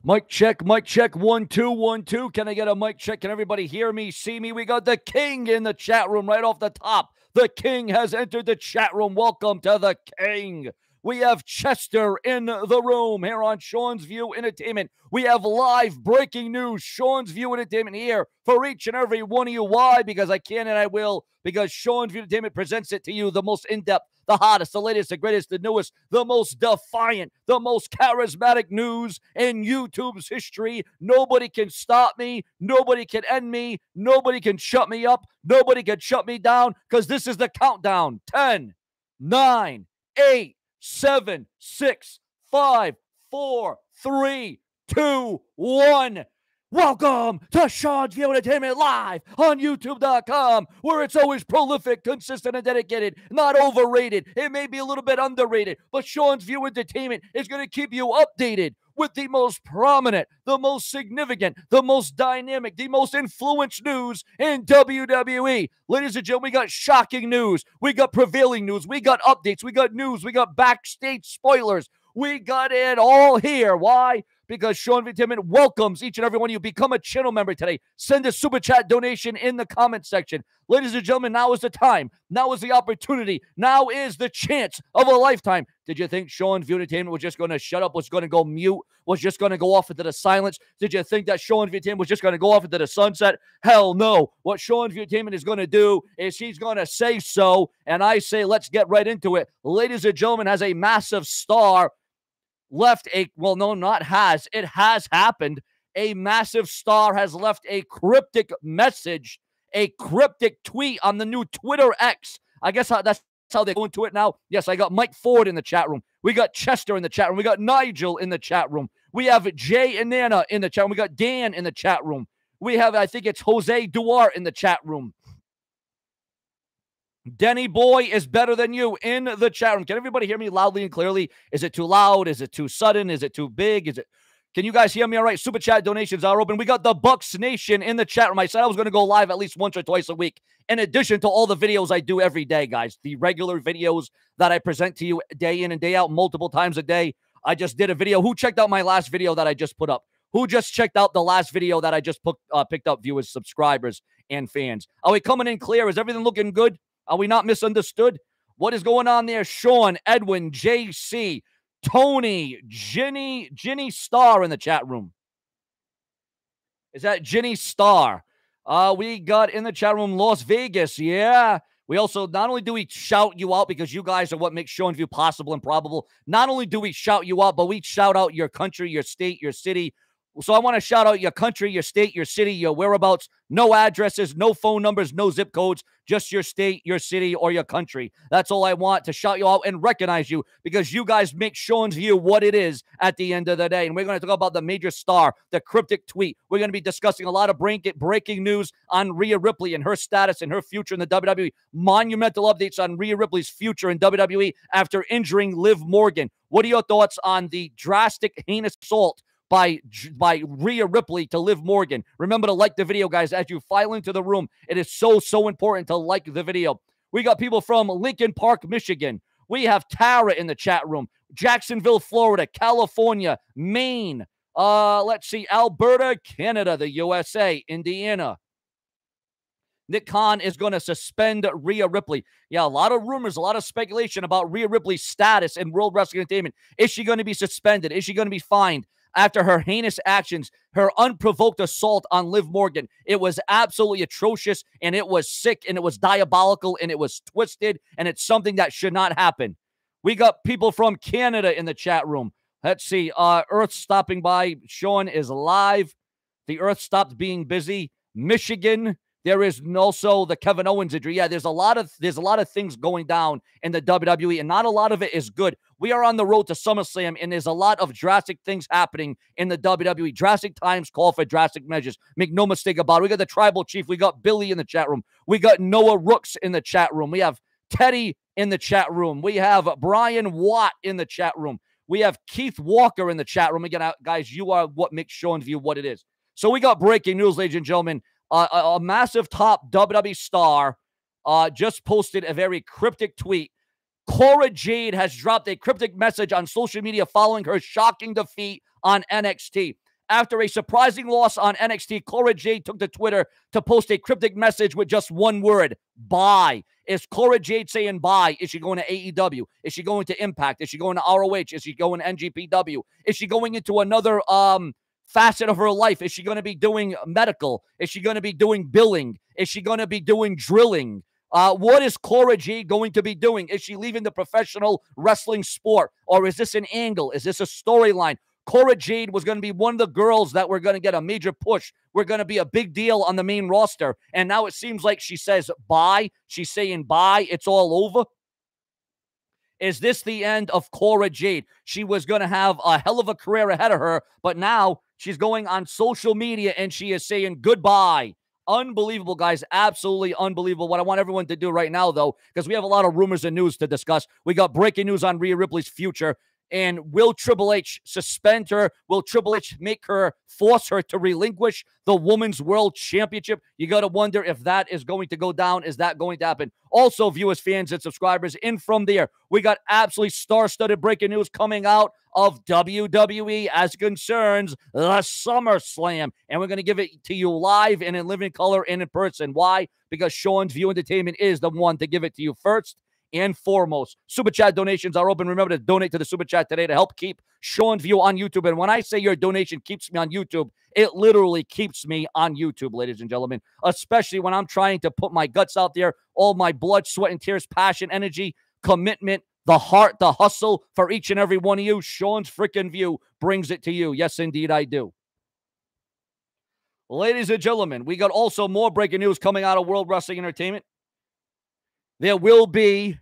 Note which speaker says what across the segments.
Speaker 1: Mic check, 1 2 1 2. Can I get a mic check? Can everybody hear me, see me? We got the King in the chat room right off the top. The King has entered the chat room. Welcome to the King. We have Chester in the room here on Sean's View Entertainment. We have live breaking news, Sean's View Entertainment here for each and every one of you. Why? Because I can and I will. Because Sean's View Entertainment presents it to you, the most in-depth, the hottest, the latest, the greatest, the newest, the most defiant, the most charismatic news in YouTube's history. Nobody can stop me. Nobody can end me. Nobody can shut me up. Nobody can shut me down because this is the countdown. 10, 9, 8, 7, 6, 5, 4, 3, 2, 1. Welcome to Sean's View Entertainment live on YouTube.com, where it's always prolific, consistent, and dedicated, not overrated. It may be a little bit underrated, but Sean's View Entertainment is going to keep you updated with the most prominent, the most significant, the most dynamic, the most influential news in WWE. Ladies and gentlemen, we got shocking news. We got prevailing news. We got updates. We got news. We got backstage spoilers. We got it all here. Why? Because Sean Entertainment welcomes each and every one of you. Become a channel member today. Send a super chat donation in the comment section. Ladies and gentlemen, now is the time. Now is the opportunity. Now is the chance of a lifetime. Did you think Sean's View Entertainment was just going to shut up, was going to go mute, was just going to go off into the silence? Did you think that Sean's View Entertainment was just going to go off into the sunset? Hell no. What Sean's View Entertainment is going to do is he's going to say so, and I say let's get right into it. Ladies and gentlemen, has a massive star left a, well, no, not has. It has happened. A massive star has left a cryptic message, a cryptic tweet on the new Twitter X. I guess that's how they go into it now. Yes, I got Mike Ford in the chat room. We got Chester in the chat room. We got Nigel in the chat room. We have Jay and Nana in the chat room. We got Dan in the chat room. We have, I think it's Jose Duarte in the chat room. Denny Boy is better than you in the chat room. Can everybody hear me loudly and clearly? Is it too loud? Is it too sudden? Is it too big? Can you guys hear me all right? Super chat donations are open. We got the Bucks Nation in the chat room. I said I was going to go live at least once or twice a week, in addition to all the videos I do every day, guys. The regular videos that I present to you day in and day out, multiple times a day. I just did a video. Who checked out my last video that I just put up? Who just checked out the last video that I just picked up, viewers, subscribers, and fans? Are we coming in clear? Is everything looking good? Are we not misunderstood? What is going on there? Sean, Edwin, JC, Tony, Ginny Star in the chat room. Is that Ginny Star? We got in the chat room Las Vegas. Yeah. We also, not only do we shout you out because you guys are what makes Sean's View possible and probable, not only do we shout you out, but we shout out your country, your state, your city. So I want to shout out your country, your state, your city, your whereabouts. No addresses, no phone numbers, no zip codes, just your state, your city, or your country. That's all I want, to shout you out and recognize you, because you guys make Sean's View what it is at the end of the day. And we're going to talk about the major star, the cryptic tweet. We're going to be discussing a lot of breaking news on Rhea Ripley and her status and her future in the WWE. Monumental updates on Rhea Ripley's future in WWE after injuring Liv Morgan. What are your thoughts on the drastic, heinous assault by Rhea Ripley to Liv Morgan? Remember to like the video, guys, as you file into the room. It is so important to like the video. We got people from Lincoln Park, Michigan. We have Tara in the chat room. Jacksonville, Florida, California, Maine. Let's see, Alberta, Canada, the USA, Indiana. Nick Khan is going to suspend Rhea Ripley. Yeah, a lot of rumors, a lot of speculation about Rhea Ripley's status in World Wrestling Entertainment. Is she going to be suspended? Is she going to be fined after her heinous actions, her unprovoked assault on Liv Morgan? It was absolutely atrocious, and it was sick, and it was diabolical, and it was twisted, and it's something that should not happen. We got people from Canada in the chat room. Let's see. Earth stopping by. Sean is live. The Earth stopped being busy. Michigan. There is also the Kevin Owens injury. Yeah, there's a lot of things going down in the WWE, and not a lot of it is good. We are on the road to SummerSlam, and there's a lot of drastic things happening in the WWE. Drastic times call for drastic measures. Make no mistake about it. We got the Tribal Chief. We got Billy in the chat room. We got Noah Rooks in the chat room. We have Teddy in the chat room. We have Brian Watt in the chat room. We have Keith Walker in the chat room. Again, guys, you are what makes Sean's View what it is. So we got breaking news, ladies and gentlemen. A massive top WWE star just posted a very cryptic tweet. Cora Jade has dropped a cryptic message on social media following her shocking defeat on NXT. After a surprising loss on NXT, Cora Jade took to Twitter to post a cryptic message with just one word: bye. Is Cora Jade saying bye? Is she going to AEW? Is she going to Impact? Is she going to ROH? Is she going to NGPW? Is she going into another facet of her life? Is she going to be doing medical? Is she going to be doing billing? Is she going to be doing drilling? What is Cora Jade going to be doing? Is she leaving the professional wrestling sport? Or is this an angle? Is this a storyline? Cora Jade was going to be one of the girls that were going to get a major push. We're going to be a big deal on the main roster. And now it seems like she says bye. She's saying bye. It's all over. Is this the end of Cora Jade? She was going to have a hell of a career ahead of her, but now she's going on social media and she is saying goodbye. Unbelievable, guys. Absolutely unbelievable. What I want everyone to do right now, though, because we have a lot of rumors and news to discuss. We got breaking news on Rhea Ripley's future. And will Triple H suspend her? Will Triple H force her to relinquish the Women's World Championship? You got to wonder if that is going to go down. Is that going to happen? Also, viewers, fans, and subscribers, in from there, we got absolutely star-studded breaking news coming out of WWE as concerns the SummerSlam. And we're going to give it to you live and in living color and in person. Why? Because Sean's View Entertainment is the one to give it to you first and foremost. Super Chat donations are open. Remember to donate to the Super Chat today to help keep Sean's View on YouTube. And when I say your donation keeps me on YouTube, it literally keeps me on YouTube, ladies and gentlemen, especially when I'm trying to put my guts out there, all my blood, sweat, and tears, passion, energy, commitment, the heart, the hustle for each and every one of you. Sean's freaking View brings it to you. Yes, indeed, I do. Ladies and gentlemen, we got also more breaking news coming out of World Wrestling Entertainment. There will be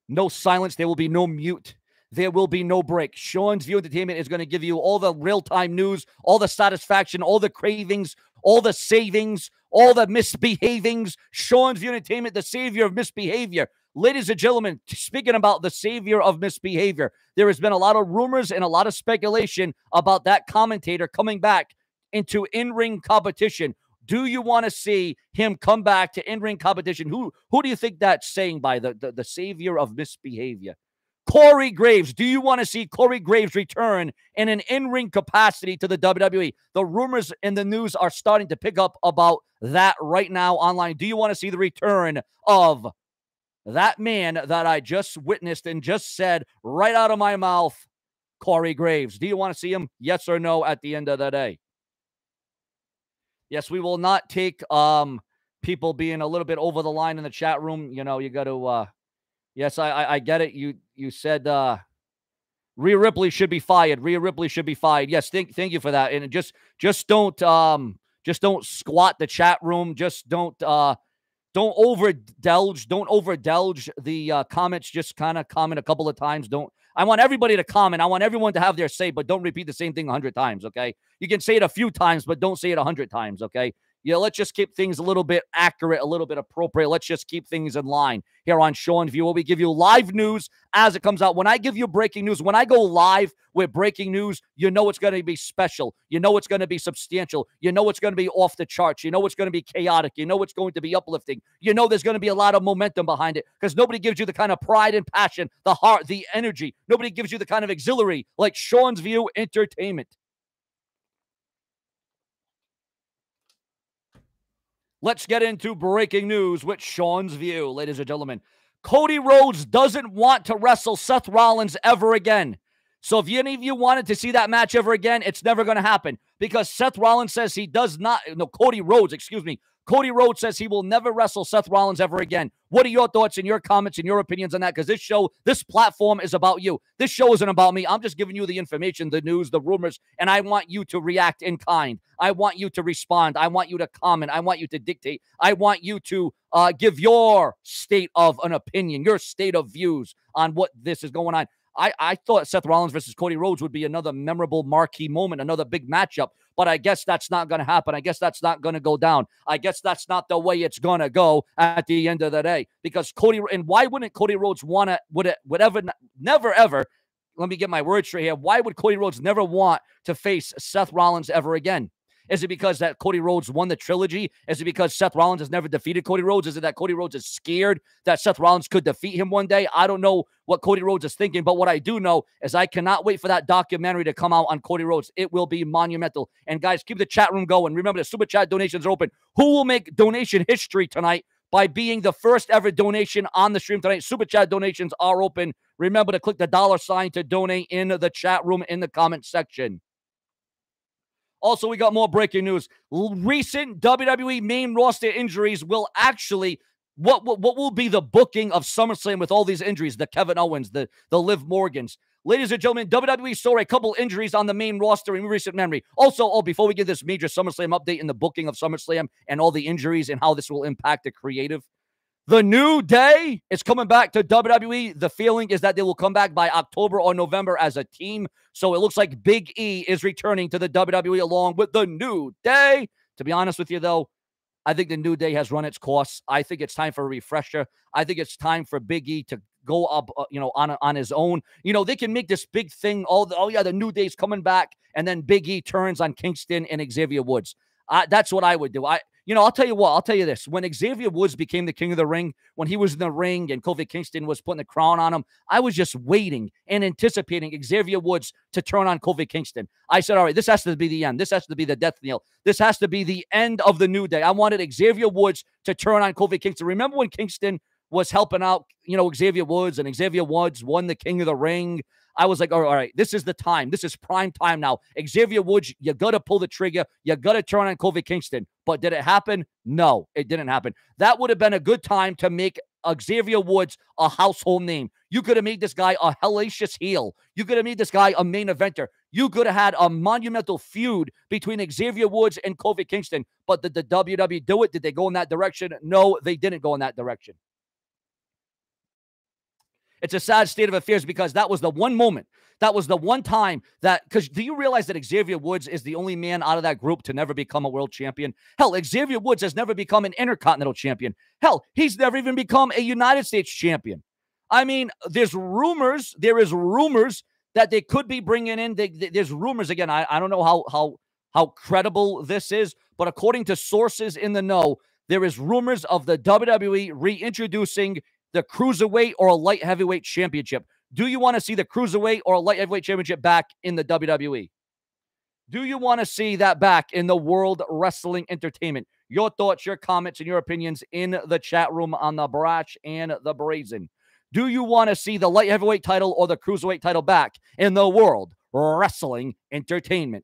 Speaker 1: no silence. There will be no mute. There will be no break. Sean's View Entertainment is going to give you all the real-time news, all the satisfaction, all the cravings, all the savings, all the misbehavings. Sean's View Entertainment, the savior of misbehavior. Ladies and gentlemen, speaking about the savior of misbehavior, there has been a lot of rumors and a lot of speculation about that commentator coming back into in-ring competition. Do you want to see him come back to in-ring competition? Who do you think that's saying by the savior of misbehavior? Corey Graves. Do you want to see Corey Graves return in an in-ring capacity to the WWE? The rumors and the news are starting to pick up about that right now online. Do you want to see the return of that man that I just witnessed and just said right out of my mouth, Corey Graves? Do you want to see him? Yes or no at the end of the day? Yes, we will not take people being a little bit over the line in the chat room. You know, you got to yes, I get it. You said Rhea Ripley should be fired. Rhea Ripley should be fired. Yes, thank you for that. And just don't squat the chat room. Just don't overdelge. Don't overdelge the comments. Just kind of comment a couple of times. I want everybody to comment. I want everyone to have their say, but don't repeat the same thing 100 times, okay? You can say it a few times, but don't say it 100 times, okay? Yeah, let's just keep things a little bit accurate, a little bit appropriate. Let's just keep things in line here on Sean's View, where we give you live news as it comes out. When I give you breaking news, when I go live with breaking news, you know it's going to be special. You know it's going to be substantial. You know it's going to be off the charts. You know it's going to be chaotic. You know it's going to be uplifting. You know there's going to be a lot of momentum behind it because nobody gives you the kind of pride and passion, the heart, the energy. Nobody gives you the kind of auxiliary like Sean's View Entertainment. Let's get into breaking news with Sean's View, ladies and gentlemen. Cody Rhodes doesn't want to wrestle Seth Rollins ever again. So if any of you wanted to see that match ever again, it's never going to happen because Seth Rollins says he does not. No, Cody Rhodes says he will never wrestle Seth Rollins ever again. What are your thoughts and your comments and your opinions on that? Because this platform is about you. This show isn't about me. I'm just giving you the information, the news, the rumors, and I want you to react in kind. I want you to respond. I want you to comment. I want you to dictate. I want you to give your state of an opinion, your state of views on what this is going on. I thought Seth Rollins versus Cody Rhodes would be another memorable marquee moment, another big matchup, but I guess that's not going to happen. I guess that's not going to go down. I guess that's not the way it's going to go at the end of the day because why wouldn't Cody Rhodes want to, never ever, let me get my words straight here. Why would Cody Rhodes never want to face Seth Rollins ever again? Is it because that Cody Rhodes won the trilogy? Is it because Seth Rollins has never defeated Cody Rhodes? Is it that Cody Rhodes is scared that Seth Rollins could defeat him one day? I don't know what Cody Rhodes is thinking, but what I do know is I cannot wait for that documentary to come out on Cody Rhodes. It will be monumental. And guys, keep the chat room going. Remember, the Super Chat donations are open. Who will make donation history tonight by being the first ever donation on the stream tonight? Super Chat donations are open. Remember to click the $ to donate in the chat room in the comment section. Also, we got more breaking news. Recent WWE main roster injuries will actually, what will be the booking of SummerSlam with all these injuries? The Kevin Owens, the Liv Morgans. Ladies and gentlemen, WWE saw a couple injuries on the main roster in recent memory. Also, before we get this major SummerSlam update in the booking of SummerSlam and all the injuries and how this will impact the creative, the New Day is coming back to WWE. The feeling is that they will come back by October or November as a team. So it looks like Big E is returning to the WWE along with the New Day. To be honest with you, though, I think the New Day has run its course. I think it's time for a refresher. I think it's time for Big E to go up, on his own. They can make this big thing. The New Day's coming back, and then Big E turns on Kingston and Xavier Woods. That's what I would do. I'll tell you what. I'll tell you this. When Xavier Woods became the king of the ring, when he was in the ring and Kofi Kingston was putting the crown on him, I was just waiting and anticipating Xavier Woods to turn on Kofi Kingston. I said, all right, this has to be the end. This has to be the death knell. This has to be the end of the New Day. I wanted Xavier Woods to turn on Kofi Kingston. Remember when Kingston was helping out, Xavier Woods, and Xavier Woods won the King of the Ring? I was like, all right, this is the time. This is prime time now. Xavier Woods, you got to pull the trigger. You got to turn on Kofi Kingston. But did it happen? No, it didn't happen. That would have been a good time to make Xavier Woods a household name. You could have made this guy a hellacious heel. You could have made this guy a main eventer. You could have had a monumental feud between Xavier Woods and Kofi Kingston. But did the WWE do it? Did they go in that direction? No, they didn't go in that direction. It's a sad state of affairs because that was the one moment. That was the one time that, because do you realize that Xavier Woods is the only man out of that group to never become a world champion? Hell, Xavier Woods has never become an Intercontinental champion. Hell, he's never even become a United States champion. I mean, there is rumors that they could be bringing in, there's rumors, again, I don't know how credible this is, but according to sources in the know, there is rumors of the WWE reintroducing the Cruiserweight or a Light Heavyweight Championship. Do you want to see the Cruiserweight or a Light Heavyweight Championship back in the WWE? Do you want to see that back in the World Wrestling Entertainment? Your thoughts, your comments, and your opinions in the chat room on the Brash and the Brazen. Do you want to see the Light Heavyweight title or the Cruiserweight title back in the World Wrestling Entertainment?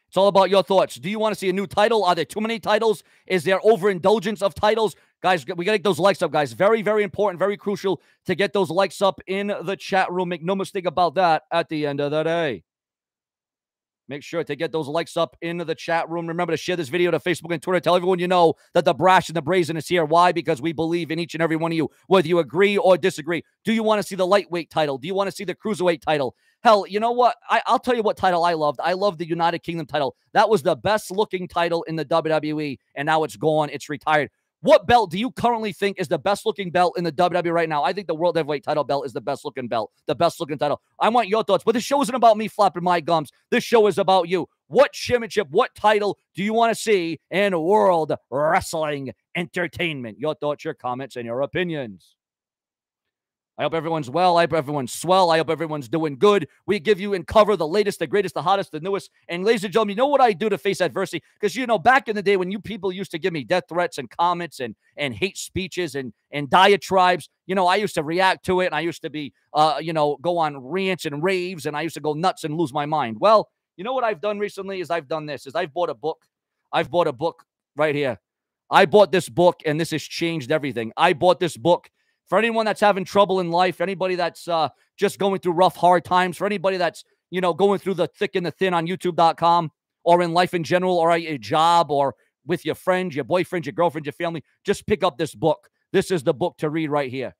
Speaker 1: It's all about your thoughts. Do you want to see a new title? Are there too many titles? Is there overindulgence of titles? Guys, we got to get those likes up, guys. Very, very important, very crucial to get those likes up in the chat room. Make no mistake about that at the end of the day. Make sure to get those likes up in the chat room. Remember to share this video to Facebook and Twitter. Tell everyone you know that the Brash and the Brazen is here. Why? Because we believe in each and every one of you, whether you agree or disagree. Do you want to see the lightweight title? Do you want to see the cruiserweight title? Hell, you know what? I'll tell you what title I loved. I loved the United Kingdom title. That was the best looking title in the WWE, and now it's gone. It's retired. What belt do you currently think is the best-looking belt in the WWE right now? I think the World Heavyweight title belt is the best-looking belt, the best-looking title. I want your thoughts, but this show isn't about me flapping my gums. This show is about you. What championship, what title do you want to see in World Wrestling Entertainment? Your thoughts, your comments, and your opinions. I hope everyone's well. I hope everyone's swell. I hope everyone's doing good. We give you and cover the latest, the greatest, the hottest, the newest. And ladies and gentlemen, you know what I do to face adversity? Because, back in the day when you people used to give me death threats and comments and hate speeches and diatribes, I used to react to it. And I used to be, go on rants and raves. And I used to go nuts and lose my mind. Well, you know what I've done recently is I've done this. I've bought a book. I've bought a book right here. I bought this book, and this has changed everything. I bought this book. For anyone that's having trouble in life, anybody that's just going through rough, hard times, for anybody that's, going through the thick and the thin on YouTube.com or in life in general or at your job or with your friends, your boyfriend, your girlfriend, your family, just pick up this book. This is the book to read right here.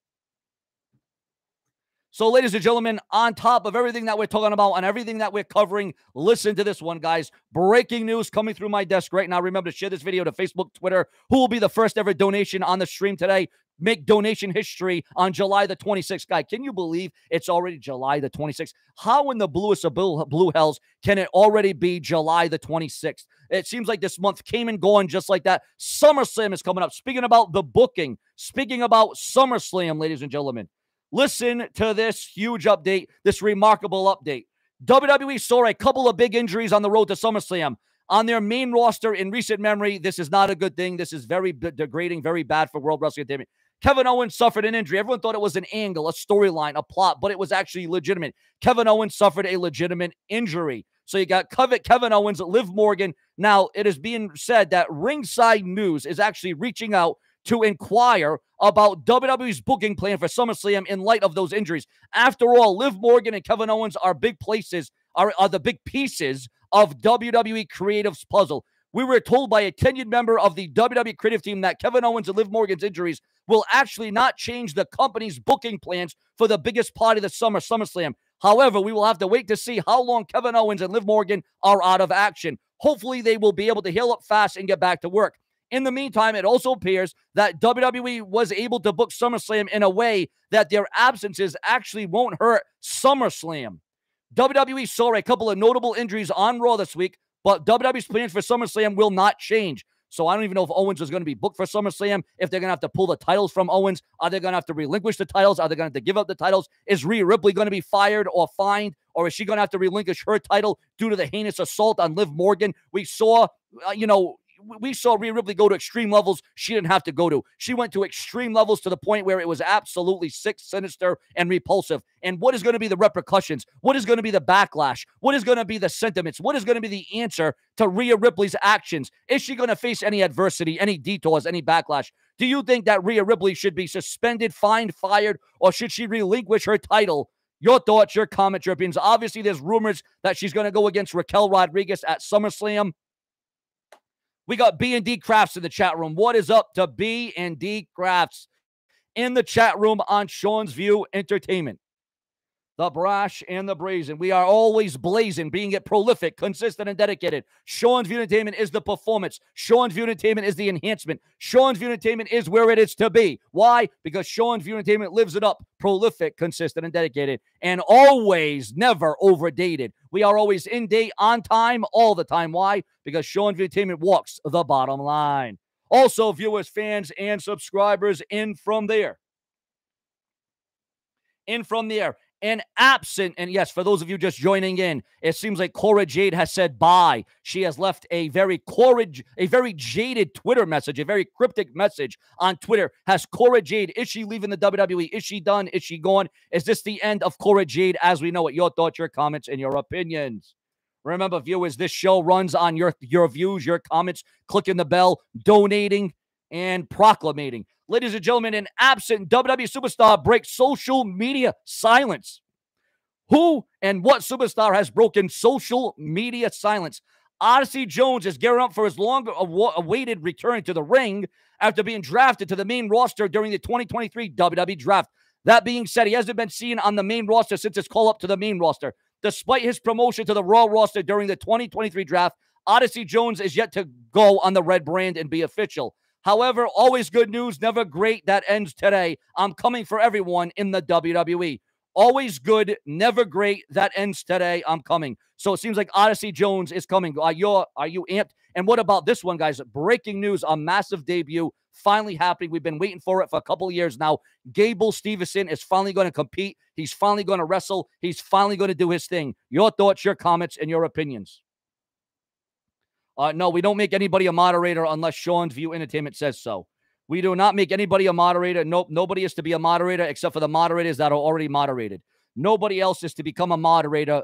Speaker 1: So, ladies and gentlemen, on top of everything that we're talking about and everything that we're covering, listen to this one, guys. Breaking news coming through my desk right now. Remember to share this video to Facebook, Twitter. Who will be the first ever donation on the stream today? make donation history on July the 26th. Guy, can you believe it's already July the 26th? How in the bluest of blue hells can it already be July the 26th? It seems like this month came and gone just like that. SummerSlam is coming up. Speaking about the booking, speaking about SummerSlam, ladies and gentlemen, listen to this huge update, this remarkable update. WWE saw a couple of big injuries on the road to SummerSlam. On their main roster in recent memory, this is not a good thing. This is very degrading, very bad for World Wrestling Entertainment. Kevin Owens suffered an injury. Everyone thought it was an angle, a storyline, a plot, but it was actually legitimate. Kevin Owens suffered a legitimate injury. So you got Kevin Owens, Liv Morgan. Now, it is being said that Ringside News is actually reaching out to inquire about WWE's booking plan for SummerSlam in light of those injuries. After all, Liv Morgan and Kevin Owens are big places, are the big pieces of WWE Creative's puzzle. We were told by a tenured member of the WWE creative team that Kevin Owens and Liv Morgan's injuries will actually not change the company's booking plans for the biggest part of the summer, SummerSlam. However, we will have to wait to see how long Kevin Owens and Liv Morgan are out of action. Hopefully, they will be able to heal up fast and get back to work. In the meantime, it also appears that WWE was able to book SummerSlam in a way that their absences actually won't hurt SummerSlam. WWE saw a couple of notable injuries on Raw this week, but WWE's plans for SummerSlam will not change. So I don't even know if Owens is going to be booked for SummerSlam, if they're going to have to pull the titles from Owens. Are they going to have to relinquish the titles? Are they going to have to give up the titles? Is Rhea Ripley going to be fired or fined? Or is she going to have to relinquish her title due to the heinous assault on Liv Morgan? We saw, we saw Rhea Ripley go to extreme levels she didn't have to go to. She went to extreme levels to the point where it was absolutely sick, sinister, and repulsive. And what is going to be the repercussions? What is going to be the backlash? What is going to be the sentiments? What is going to be the answer to Rhea Ripley's actions? Is she going to face any adversity, any detours, any backlash? Do you think that Rhea Ripley should be suspended, fined, fired, or should she relinquish her title? Your thoughts, your comments, your opinions. Obviously, there's rumors that she's going to go against Raquel Rodriguez at SummerSlam. We got B&D Crafts in the chat room. What is up to B&D Crafts in the chat room on Sean's View Entertainment? The brash and the brazen. We are always blazing, being it prolific, consistent, and dedicated. Sean's View Entertainment is the performance. Sean's View Entertainment is the enhancement. Sean's View Entertainment is where it is to be. Why? Because Sean's View Entertainment lives it up. Prolific, consistent, and dedicated. And always, never overdated. We are always in date, on time, all the time. Why? Because Sean's View Entertainment walks the bottom line. Also, viewers, fans, and subscribers in from there. And absent, and yes, for those of you just joining in, it seems like Cora Jade has said bye. She has left a very jaded Twitter message, a very cryptic message on Twitter. Has Cora Jade, is she leaving the WWE? Is she done? Is she gone? Is this the end of Cora Jade as we know it? Your thoughts, your comments, and your opinions. Remember, viewers, this show runs on your views, your comments, clicking the bell, donating, and proclamating. Ladies and gentlemen, an absent WWE superstar breaks social media silence. Who and what superstar has broken social media silence? Odyssey Jones is gearing up for his long-awaited return to the ring after being drafted to the main roster during the 2023 WWE Draft. That being said, he hasn't been seen on the main roster since his call-up to the main roster. Despite his promotion to the Raw roster during the 2023 Draft, Odyssey Jones is yet to go on the red brand and be official. However, always good news, never great. That ends today. I'm coming for everyone in the WWE. Always good, never great. That ends today. I'm coming. So it seems like Odyssey Jones is coming. Are you amped? And what about this one, guys? Breaking news, a massive debut finally happening. We've been waiting for it for a couple of years now. Gable Steveson is finally going to compete. He's finally going to wrestle. He's finally going to do his thing. Your thoughts, your comments, and your opinions. No, we don't make anybody a moderator unless Sean's View Entertainment says so. We do not make anybody a moderator. Nope, nobody is to be a moderator except for the moderators that are already moderated. Nobody else is to become a moderator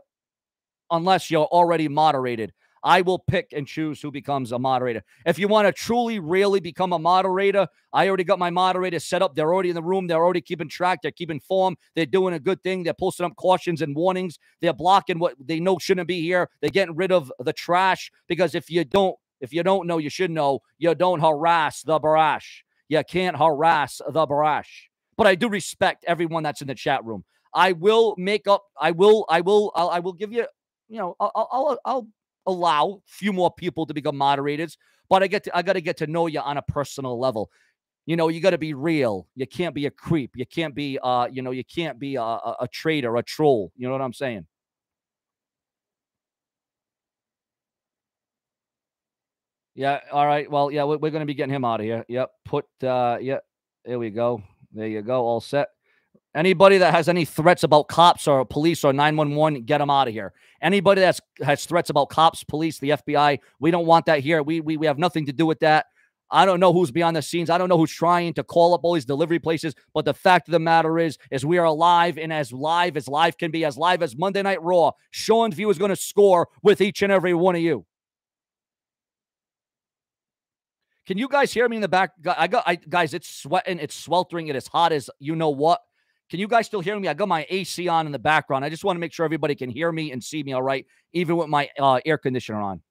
Speaker 1: unless you're already moderated. I will pick and choose who becomes a moderator. If you want to truly, really become a moderator, I already got my moderators set up. They're already in the room. They're already keeping track. They're keeping form. They're doing a good thing. They're posting up cautions and warnings. They're blocking what they know shouldn't be here. They're getting rid of the trash because if you don't know, you should know. You don't harass the brash. You can't harass the brash. But I do respect everyone that's in the chat room. I will make up. I will give you. I'll allow a few more people to become moderators, but I got to get to know you on a personal level. You know, you got to be real. You can't be a creep. You can't be, you can't be a traitor, a troll. You know what I'm saying? Yeah. All right. Well, yeah, we're going to be getting him out of here. Yep. Yeah. There we go. There you go. All set. Anybody that has any threats about cops or police or 911, get them out of here. Anybody that has threats about cops, police, the FBI, we don't want that here. We have nothing to do with that. I don't know who's behind the scenes. I don't know who's trying to call up all these delivery places. But the fact of the matter is we are live, and as live can be, as live as Monday Night Raw. Sean's View is going to score with each and every one of you. Can you guys hear me in the back? Guys, it's sweating, it's sweltering, it is hot as you know what. Can you guys still hear me? I got my AC on in the background. I just want to make sure everybody can hear me and see me all right, even with my air conditioner on.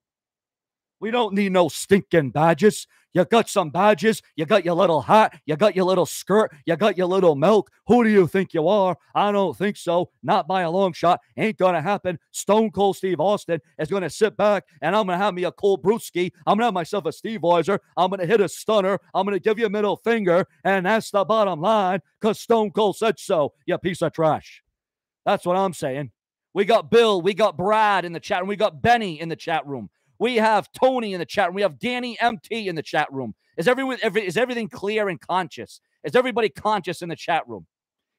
Speaker 1: We don't need no stinking badges. You got some badges. You got your little hat. You got your little skirt. You got your little milk. Who do you think you are? I don't think so. Not by a long shot. Ain't going to happen. Stone Cold Steve Austin is going to sit back, and I'm going to have me a cold brewski. I'm going to have myself a Steve Weiser. I'm going to hit a stunner. I'm going to give you a middle finger, and that's the bottom line because Stone Cold said so, you piece of trash. That's what I'm saying. We got Bill. We got Brad in the chat room. We got Benny in the chat room. We have Tony in the chat room. We have Danny MT in the chat room. Is everything clear and conscious? Is everybody conscious in the chat room?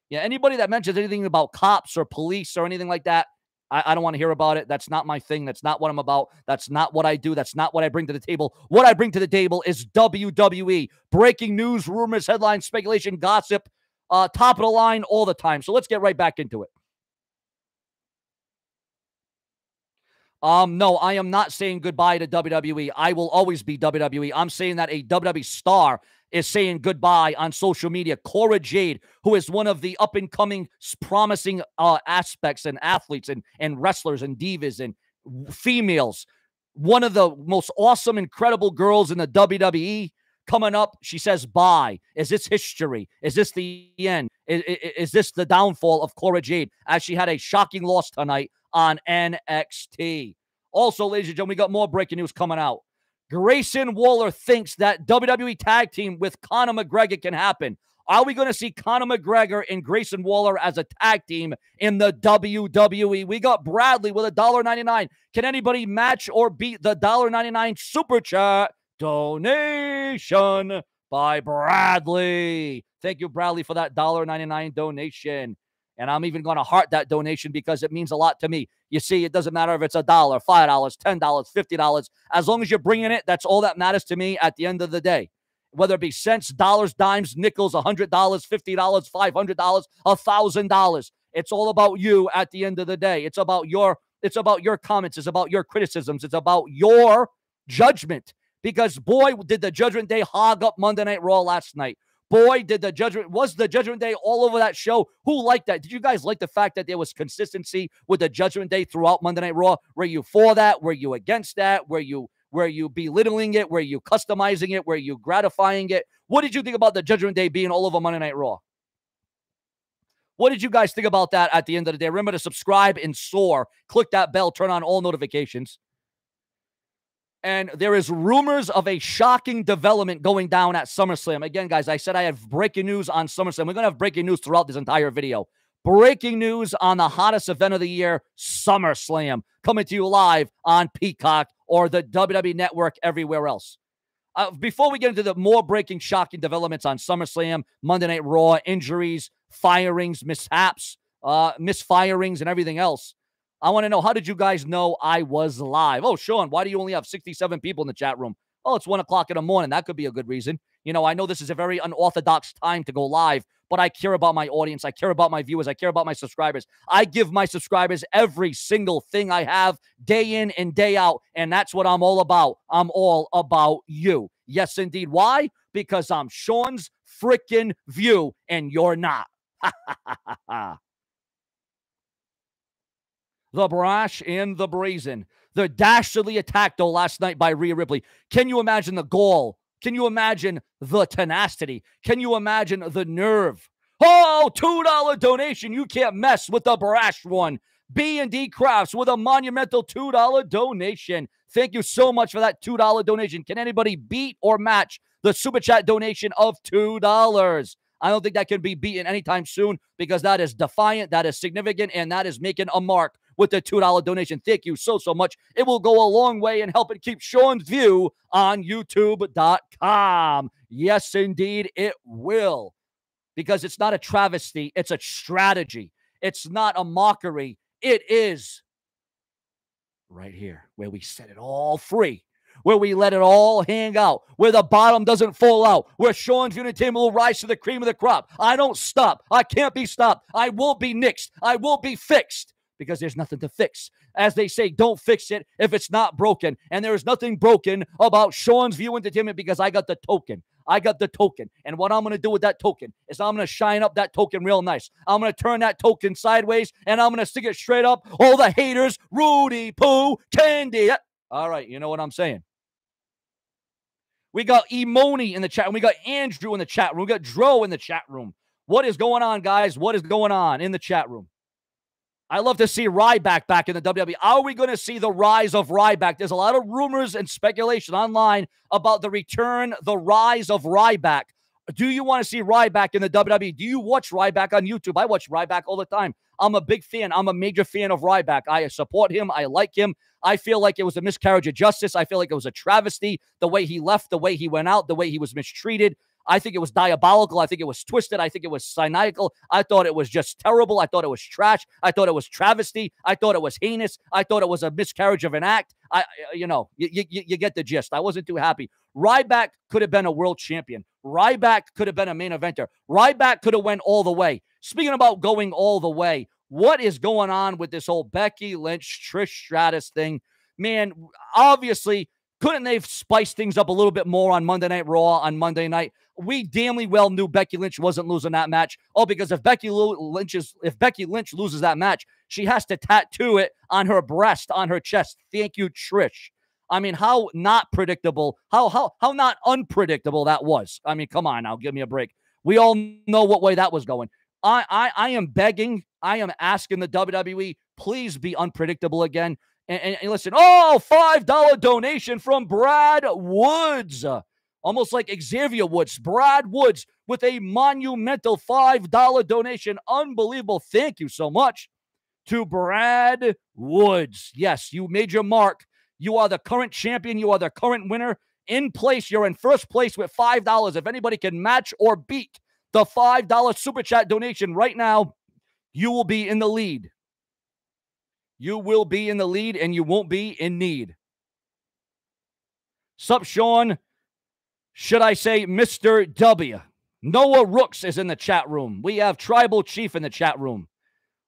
Speaker 1: Yeah, anybody that mentions anything about cops or police or anything like that, I don't want to hear about it. That's not my thing. That's not what I'm about. That's not what I do. That's not what I bring to the table. What I bring to the table is WWE. Breaking news, rumors, headlines, speculation, gossip, top of the line all the time. So let's get right back into it. No, I am not saying goodbye to WWE. I will always be WWE. I'm saying that a WWE star is saying goodbye on social media. Cora Jade, who is one of the up-and-coming, promising aspects and athletes and wrestlers and divas and females. One of the most awesome, incredible girls in the WWE coming up. She says, bye. Is this history? Is this the end? Is this the downfall of Cora Jade as she had a shocking loss tonight on NXT? Also, ladies and gentlemen, we got more breaking news coming out. Grayson Waller thinks that WWE tag team with Conor McGregor can happen. Are we going to see Conor McGregor and Grayson Waller as a tag team in the WWE? We got Bradley with $1.99. Can anybody match or beat the $1.99 super chat donation by Bradley? Thank you, Bradley, for that $1.99 donation. And I'm even going to heart that donation because it means a lot to me. You see, it doesn't matter if it's $1, $5, $10, $50. As long as you're bringing it, that's all that matters to me at the end of the day. Whether it be cents, dollars, dimes, nickels, $100, $50, $500, $1,000. It's all about you at the end of the day. It's about your comments. It's about your criticisms. It's about your judgment. Because, boy, did the Judgment Day hog up Monday Night Raw last night. Boy, was the Judgment Day all over that show? Who liked that? Did you guys like the fact that there was consistency with the Judgment Day throughout Monday Night Raw? Were you for that? Were you against that? Were you belittling it? Were you customizing it? Were you gratifying it? What did you think about the Judgment Day being all over Monday Night Raw? What did you guys think about that at the end of the day? Remember to subscribe and soar. Click that bell. Turn on all notifications. And there is rumors of a shocking development going down at SummerSlam. Again, guys, I said I have breaking news on SummerSlam. We're going to have breaking news throughout this entire video. Breaking news on the hottest event of the year, SummerSlam, coming to you live on Peacock or the WWE Network everywhere else. Before we get into the more breaking, shocking developments on SummerSlam, Monday Night Raw, injuries, firings, mishaps, misfirings, and everything else, I want to know, how did you guys know I was live? Oh, Sean, why do you only have 67 people in the chat room? Oh, it's 1 o'clock in the morning. That could be a good reason. You know, I know this is a very unorthodox time to go live, but I care about my audience. I care about my viewers. I care about my subscribers. I give my subscribers every single thing I have day in and day out, and that's what I'm all about. I'm all about you. Yes, indeed. Why? Because I'm Sean's freaking View, and you're not. The brash and the brazen. The dastardly attack, though, last night by Rhea Ripley. Can you imagine the gall? Can you imagine the tenacity? Can you imagine the nerve? Oh, $2 donation. You can't mess with the brash one. B&D Crafts with a monumental $2 donation. Thank you so much for that $2 donation. Can anybody beat or match the Super Chat donation of $2? I don't think that can be beaten anytime soon because that is defiant, that is significant, and that is making a mark with the $2 donation. Thank you so much. It will go a long way in helping keep Sean's View on YouTube.com. Yes, indeed, it will. Because it's not a travesty, it's a strategy. It's not a mockery. It is right here where we set it all free, where we let it all hang out, where the bottom doesn't fall out, where Sean's Entertainment will rise to the cream of the crop. I don't stop. I can't be stopped. I won't be nixed. I won't be fixed because there's nothing to fix. As they say, don't fix it if it's not broken. And there is nothing broken about Sean's View Entertainment because I got the token. I got the token. And what I'm going to do with that token is I'm going to shine up that token real nice. I'm going to turn that token sideways, and I'm going to stick it straight up. All the haters, Rudy, Pooh, Candy. All right, you know what I'm saying. We got Emoni in the chat room. We got Andrew in the chat room. We got Dro in the chat room. What is going on, guys? What is going on in the chat room? I love to see Ryback back in the WWE. Are we going to see the rise of Ryback? There's a lot of rumors and speculation online about the return, the rise of Ryback. Do you want to see Ryback in the WWE? Do you watch Ryback on YouTube? I watch Ryback all the time. I'm a big fan. I'm a major fan of Ryback. I support him. I like him. I feel like it was a miscarriage of justice. I feel like it was a travesty, the way he left, the way he went out, the way he was mistreated. I think it was diabolical. I think it was twisted. I think it was cynical. I thought it was just terrible. I thought it was trash. I thought it was travesty. I thought it was heinous. I thought it was a miscarriage of an act. You get the gist. I wasn't too happy. Ryback could have been a world champion. Ryback could have been a main eventer. Ryback could have went all the way. Speaking about going all the way, what is going on with this whole Becky Lynch, Trish Stratus thing? Man, obviously, couldn't they have spiced things up a little bit more on Monday Night Raw on Monday night? We damnly well knew Becky Lynch wasn't losing that match. Oh, because if Becky Lynch loses that match, she has to tattoo it on her breast, on her chest. Thank you, Trish. I mean, how not predictable, how not unpredictable that was. I mean, come on now, give me a break. We all know what way that was going. I am begging, I am asking the WWE, please be unpredictable again. And listen, $5 donation from Brad Woods. Almost like Xavier Woods. Brad Woods with a monumental $5 donation. Unbelievable. Thank you so much to Brad Woods. Yes, you made your mark. You are the current champion. You are the current winner. In place, you're in first place with $5. If anybody can match or beat the $5 Super Chat donation right now, you will be in the lead. You will be in the lead, and you won't be in need. Sup, Sean? Should I say Mr. W? Noah Rooks is in the chat room. We have Tribal Chief in the chat room.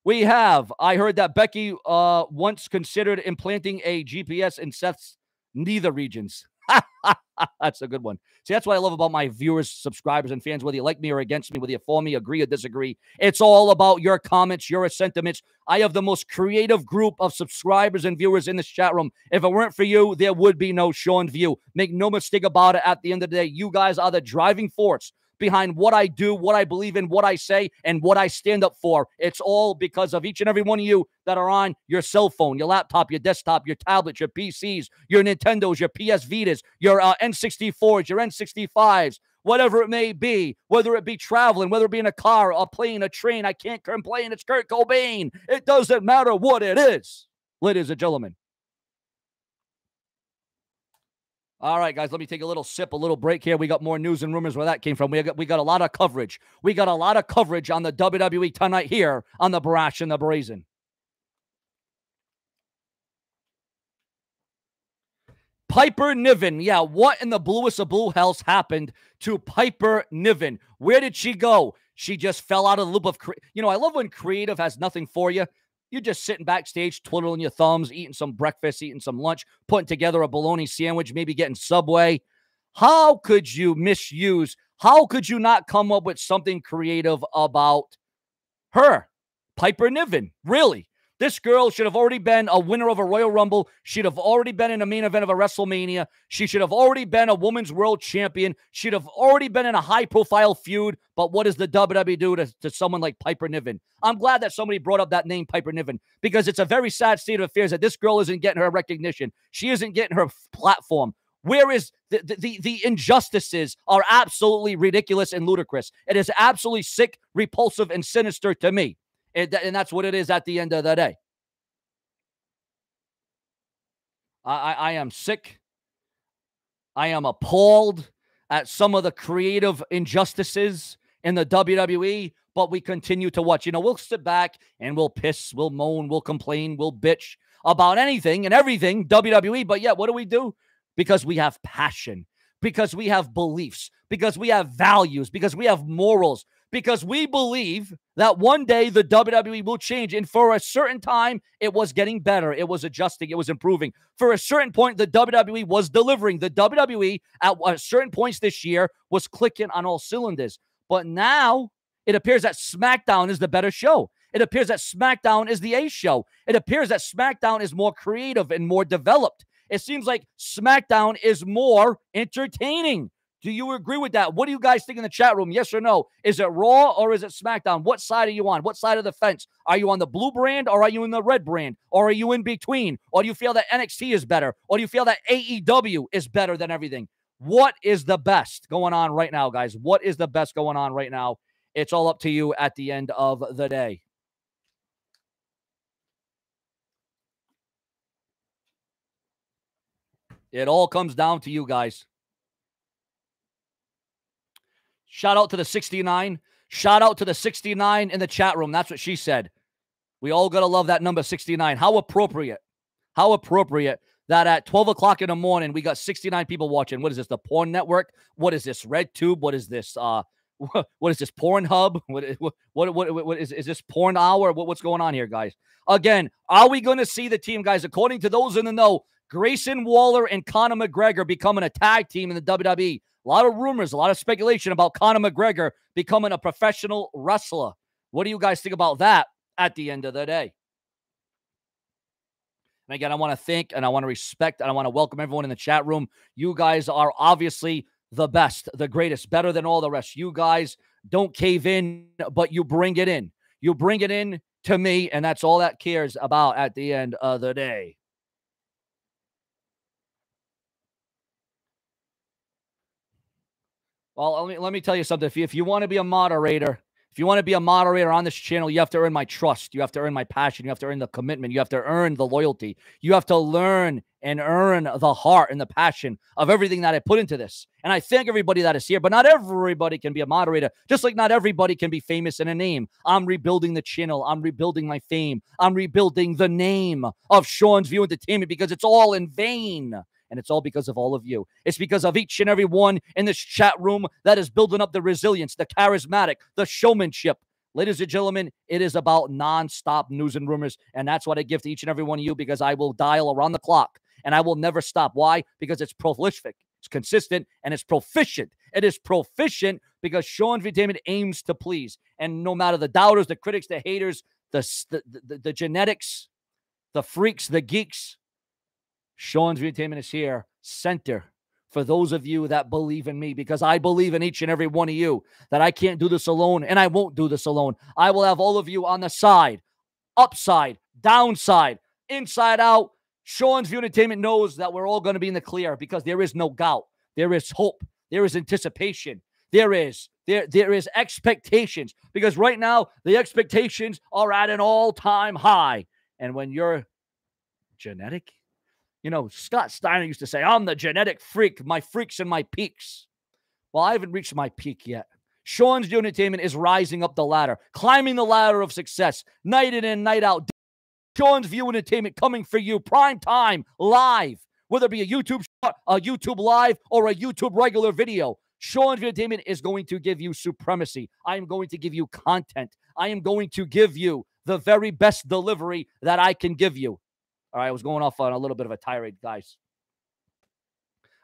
Speaker 1: We have, I heard that Becky once considered implanting a GPS in Seth's neither regions. That's a good one. See, that's what I love about my viewers, subscribers, and fans, whether you like me or against me, whether you for me, agree or disagree. It's all about your comments, your sentiments. I have the most creative group of subscribers and viewers in this chat room. If it weren't for you, there would be no Sean View. Make no mistake about it. At the end of the day, you guys are the driving force behind what I do, what I believe in, what I say, and what I stand up for. It's all because of each and every one of you that are on your cell phone, your laptop, your desktop, your tablets, your PCs, your Nintendos, your PS Vitas, your N64s, your N65s, whatever it may be, whether it be traveling, whether it be in a car, a plane, a train. I can't complain. It's Kurt Cobain. It doesn't matter what it is, ladies and gentlemen. All right, guys, let me take a little sip, a little break here. We got more news and rumors where that came from. We got a lot of coverage. We got a lot of coverage on the WWE tonight here on the Brash and the Brazen. Piper Niven. Yeah, what in the bluest of blue hells happened to Piper Niven? Where did she go? She just fell out of the loop of... I love when creative has nothing for you. You're just sitting backstage, twiddling your thumbs, eating some breakfast, eating some lunch, putting together a bologna sandwich, maybe getting Subway. How could you misuse? How could you not come up with something creative about her? Piper Niven, really? This girl should have already been a winner of a Royal Rumble. She'd have already been in a main event of a WrestleMania. She should have already been a women's world champion. She'd have already been in a high-profile feud. But what does the WWE do to someone like Piper Niven? I'm glad that somebody brought up that name, Piper Niven, because it's a very sad state of affairs that this girl isn't getting her recognition. She isn't getting her platform. Whereas the injustices are absolutely ridiculous and ludicrous. It is absolutely sick, repulsive, and sinister to me. And that's what it is at the end of the day. I am sick. I am appalled at some of the creative injustices in the WWE, but we continue to watch. We'll sit back and we'll piss, we'll moan, we'll complain, we'll bitch about anything and everything WWE, but yet what do? Because we have passion, because we have beliefs, because we have values, because we have morals, because we believe that one day the WWE will change. And for a certain time, it was getting better. It was adjusting. It was improving. For a certain point, the WWE was delivering. The WWE at certain points this year was clicking on all cylinders. But now it appears that SmackDown is the better show. It appears that SmackDown is the A show. It appears that SmackDown is more creative and more developed. It seems like SmackDown is more entertaining. Do you agree with that? What do you guys think in the chat room? Yes or no? Is it Raw or is it SmackDown? What side are you on? What side of the fence? Are you on the blue brand or are you in the red brand? Or are you in between? Or do you feel that NXT is better? Or do you feel that AEW is better than everything? What is the best going on right now, guys? What is the best going on right now? It's all up to you at the end of the day. It all comes down to you guys. Shout out to the 69. Shout out to the 69 in the chat room. That's what she said. We all got to love that number 69. How appropriate. How appropriate that at 12 o'clock in the morning, we got 69 people watching. What is this, the Porn Network? What is this, RedTube? What is this? What is this, Pornhub? What is this, Porn Hour? What's going on here, guys? Again, are we going to see the team, guys? According to those in the know, Grayson Waller and Conor McGregor becoming a tag team in the WWE. A lot of rumors, a lot of speculation about Conor McGregor becoming a professional wrestler. What do you guys think about that at the end of the day? And again, I want to thank and I want to respect and I want to welcome everyone in the chat room. You guys are obviously the best, the greatest, better than all the rest. You guys don't cave in, but you bring it in. You bring it in to me, and that's all that cares about at the end of the day. Well, let me tell you something. If you want to be a moderator, on this channel, you have to earn my trust. You have to earn my passion. You have to earn the commitment. You have to earn the loyalty. You have to learn and earn the heart and the passion of everything that I put into this. And I thank everybody that is here, but not everybody can be a moderator, just like not everybody can be famous in a name. I'm rebuilding the channel. I'm rebuilding my fame. I'm rebuilding the name of Sean's View Entertainment because it's all in vain. And it's all because of all of you. It's because of each and every one in this chat room that is building up the resilience, the charismatic, the showmanship. Ladies and gentlemen, it is about nonstop news and rumors. And that's what I give to each and every one of you because I will dial around the clock and I will never stop. Why? Because it's prolific, it's consistent, and it's proficient. It is proficient because Sean's Entertainment aims to please. And no matter the doubters, the critics, the haters, the genetics, the freaks, the geeks, Sean's Entertainment is here, center for those of you that believe in me, because I believe in each and every one of you that I can't do this alone, and I won't do this alone. I will have all of you on the side, upside, downside, inside out. Sean's View Entertainment knows that we're all going to be in the clear because there is no doubt. There is hope. There is anticipation. There is expectations because right now the expectations are at an all-time high. And when you're genetic, Scott Steiner used to say, I'm the genetic freak, my freaks and my peaks. Well, I haven't reached my peak yet. Sean's View Entertainment is rising up the ladder, climbing the ladder of success, night in and night out. Sean's View Entertainment coming for you, prime time, live, whether it be a YouTube shot, a YouTube live, or a YouTube regular video. Sean's View Entertainment is going to give you supremacy. I am going to give you content. I am going to give you the very best delivery that I can give you. All right, I was going off on a little bit of a tirade, guys.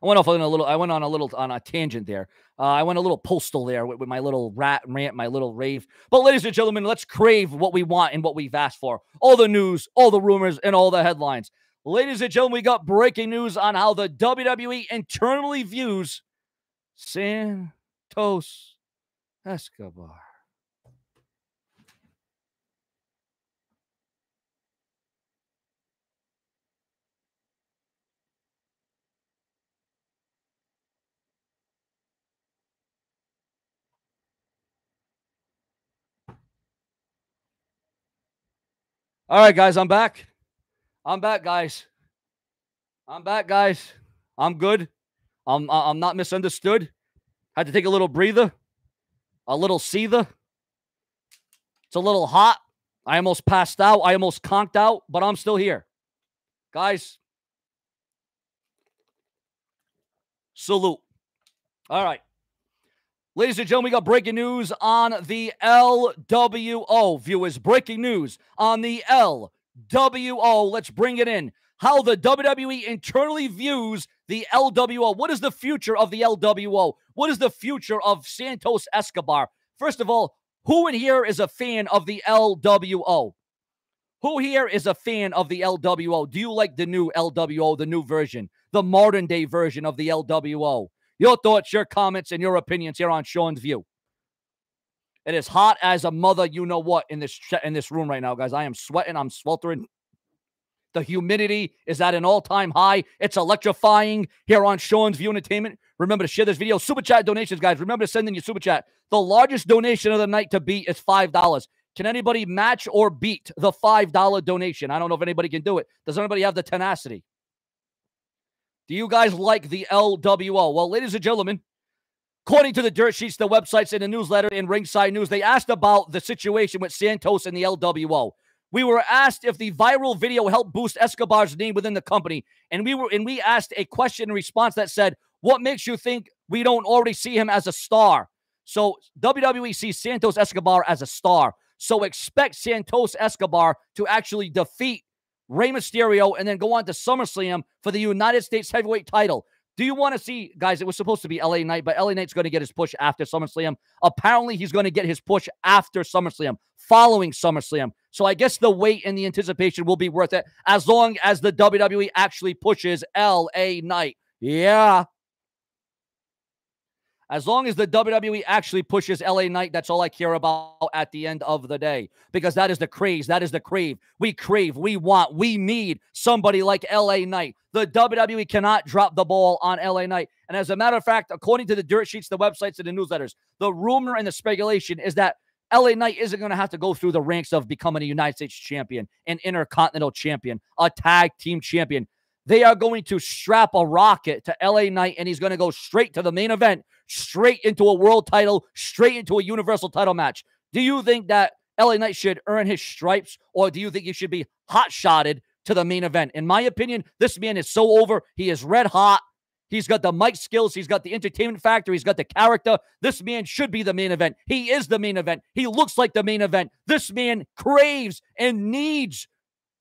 Speaker 1: I went on a tangent there. I went a little postal there with my little rant, my little rave. But ladies and gentlemen, let's crave what we want and what we've asked for. All the news, all the rumors, and all the headlines. Ladies and gentlemen, we got breaking news on how the WWE internally views Santos Escobar. All right, guys, I'm back. I'm back, guys. I'm good. I'm not misunderstood. Had to take a little breather, a little seether. It's a little hot. I almost passed out. I almost conked out, but I'm still here. Guys, salute. All right. Ladies and gentlemen, we got breaking news on the LWO. Viewers, breaking news on the LWO. Let's bring it in. How the WWE internally views the LWO. What is the future of the LWO? What is the future of Santos Escobar? First of all, who in here is a fan of the LWO? Who here is a fan of the LWO? Do you like the new LWO, the new version, the modern day version of the LWO? Your thoughts, your comments, and your opinions here on Sean's View. It is hot as a mother, you know what, in this room right now, guys. I am sweating. I'm sweltering. The humidity is at an all-time high. It's electrifying here on Sean's View Entertainment. Remember to share this video. Super chat donations, guys. Remember to send in your super chat. The largest donation of the night to beat is $5. Can anybody match or beat the $5 donation? I don't know if anybody can do it. Does anybody have the tenacity? Do you guys like the LWO? Well, ladies and gentlemen, according to the dirt sheets, the websites, and the newsletter in Ringside News, they asked about the situation with Santos and the LWO. We were asked if the viral video helped boost Escobar's name within the company, and we asked a question in response that said, "What makes you think we don't already see him as a star?" So WWE sees Santos Escobar as a star. So expect Santos Escobar to actually defeat Rey Mysterio and then go on to SummerSlam for the United States Heavyweight title. Do you want to see, guys, it was supposed to be LA Knight, but LA Knight's going to get his push after SummerSlam. Apparently, he's going to get his push after SummerSlam, following SummerSlam. So I guess the wait and the anticipation will be worth it as long as the WWE actually pushes LA Knight. Yeah. As long as the WWE actually pushes LA Knight, that's all I care about at the end of the day. Because that is the craze. That is the crave. We crave, we want, we need somebody like LA Knight. The WWE cannot drop the ball on LA Knight. And as a matter of fact, according to the dirt sheets, the websites, and the newsletters, the rumor and the speculation is that LA Knight isn't going to have to go through the ranks of becoming a United States champion, an Intercontinental champion, a tag team champion. They are going to strap a rocket to LA Knight, and he's going to go straight to the main event, straight into a world title, straight into a universal title match. Do you think that LA Knight should earn his stripes, or do you think he should be hot-shotted to the main event? In my opinion, this man is so over. He is red hot. He's got the mic skills. He's got the entertainment factor. He's got the character. This man should be the main event. He is the main event. He looks like the main event. This man craves and needs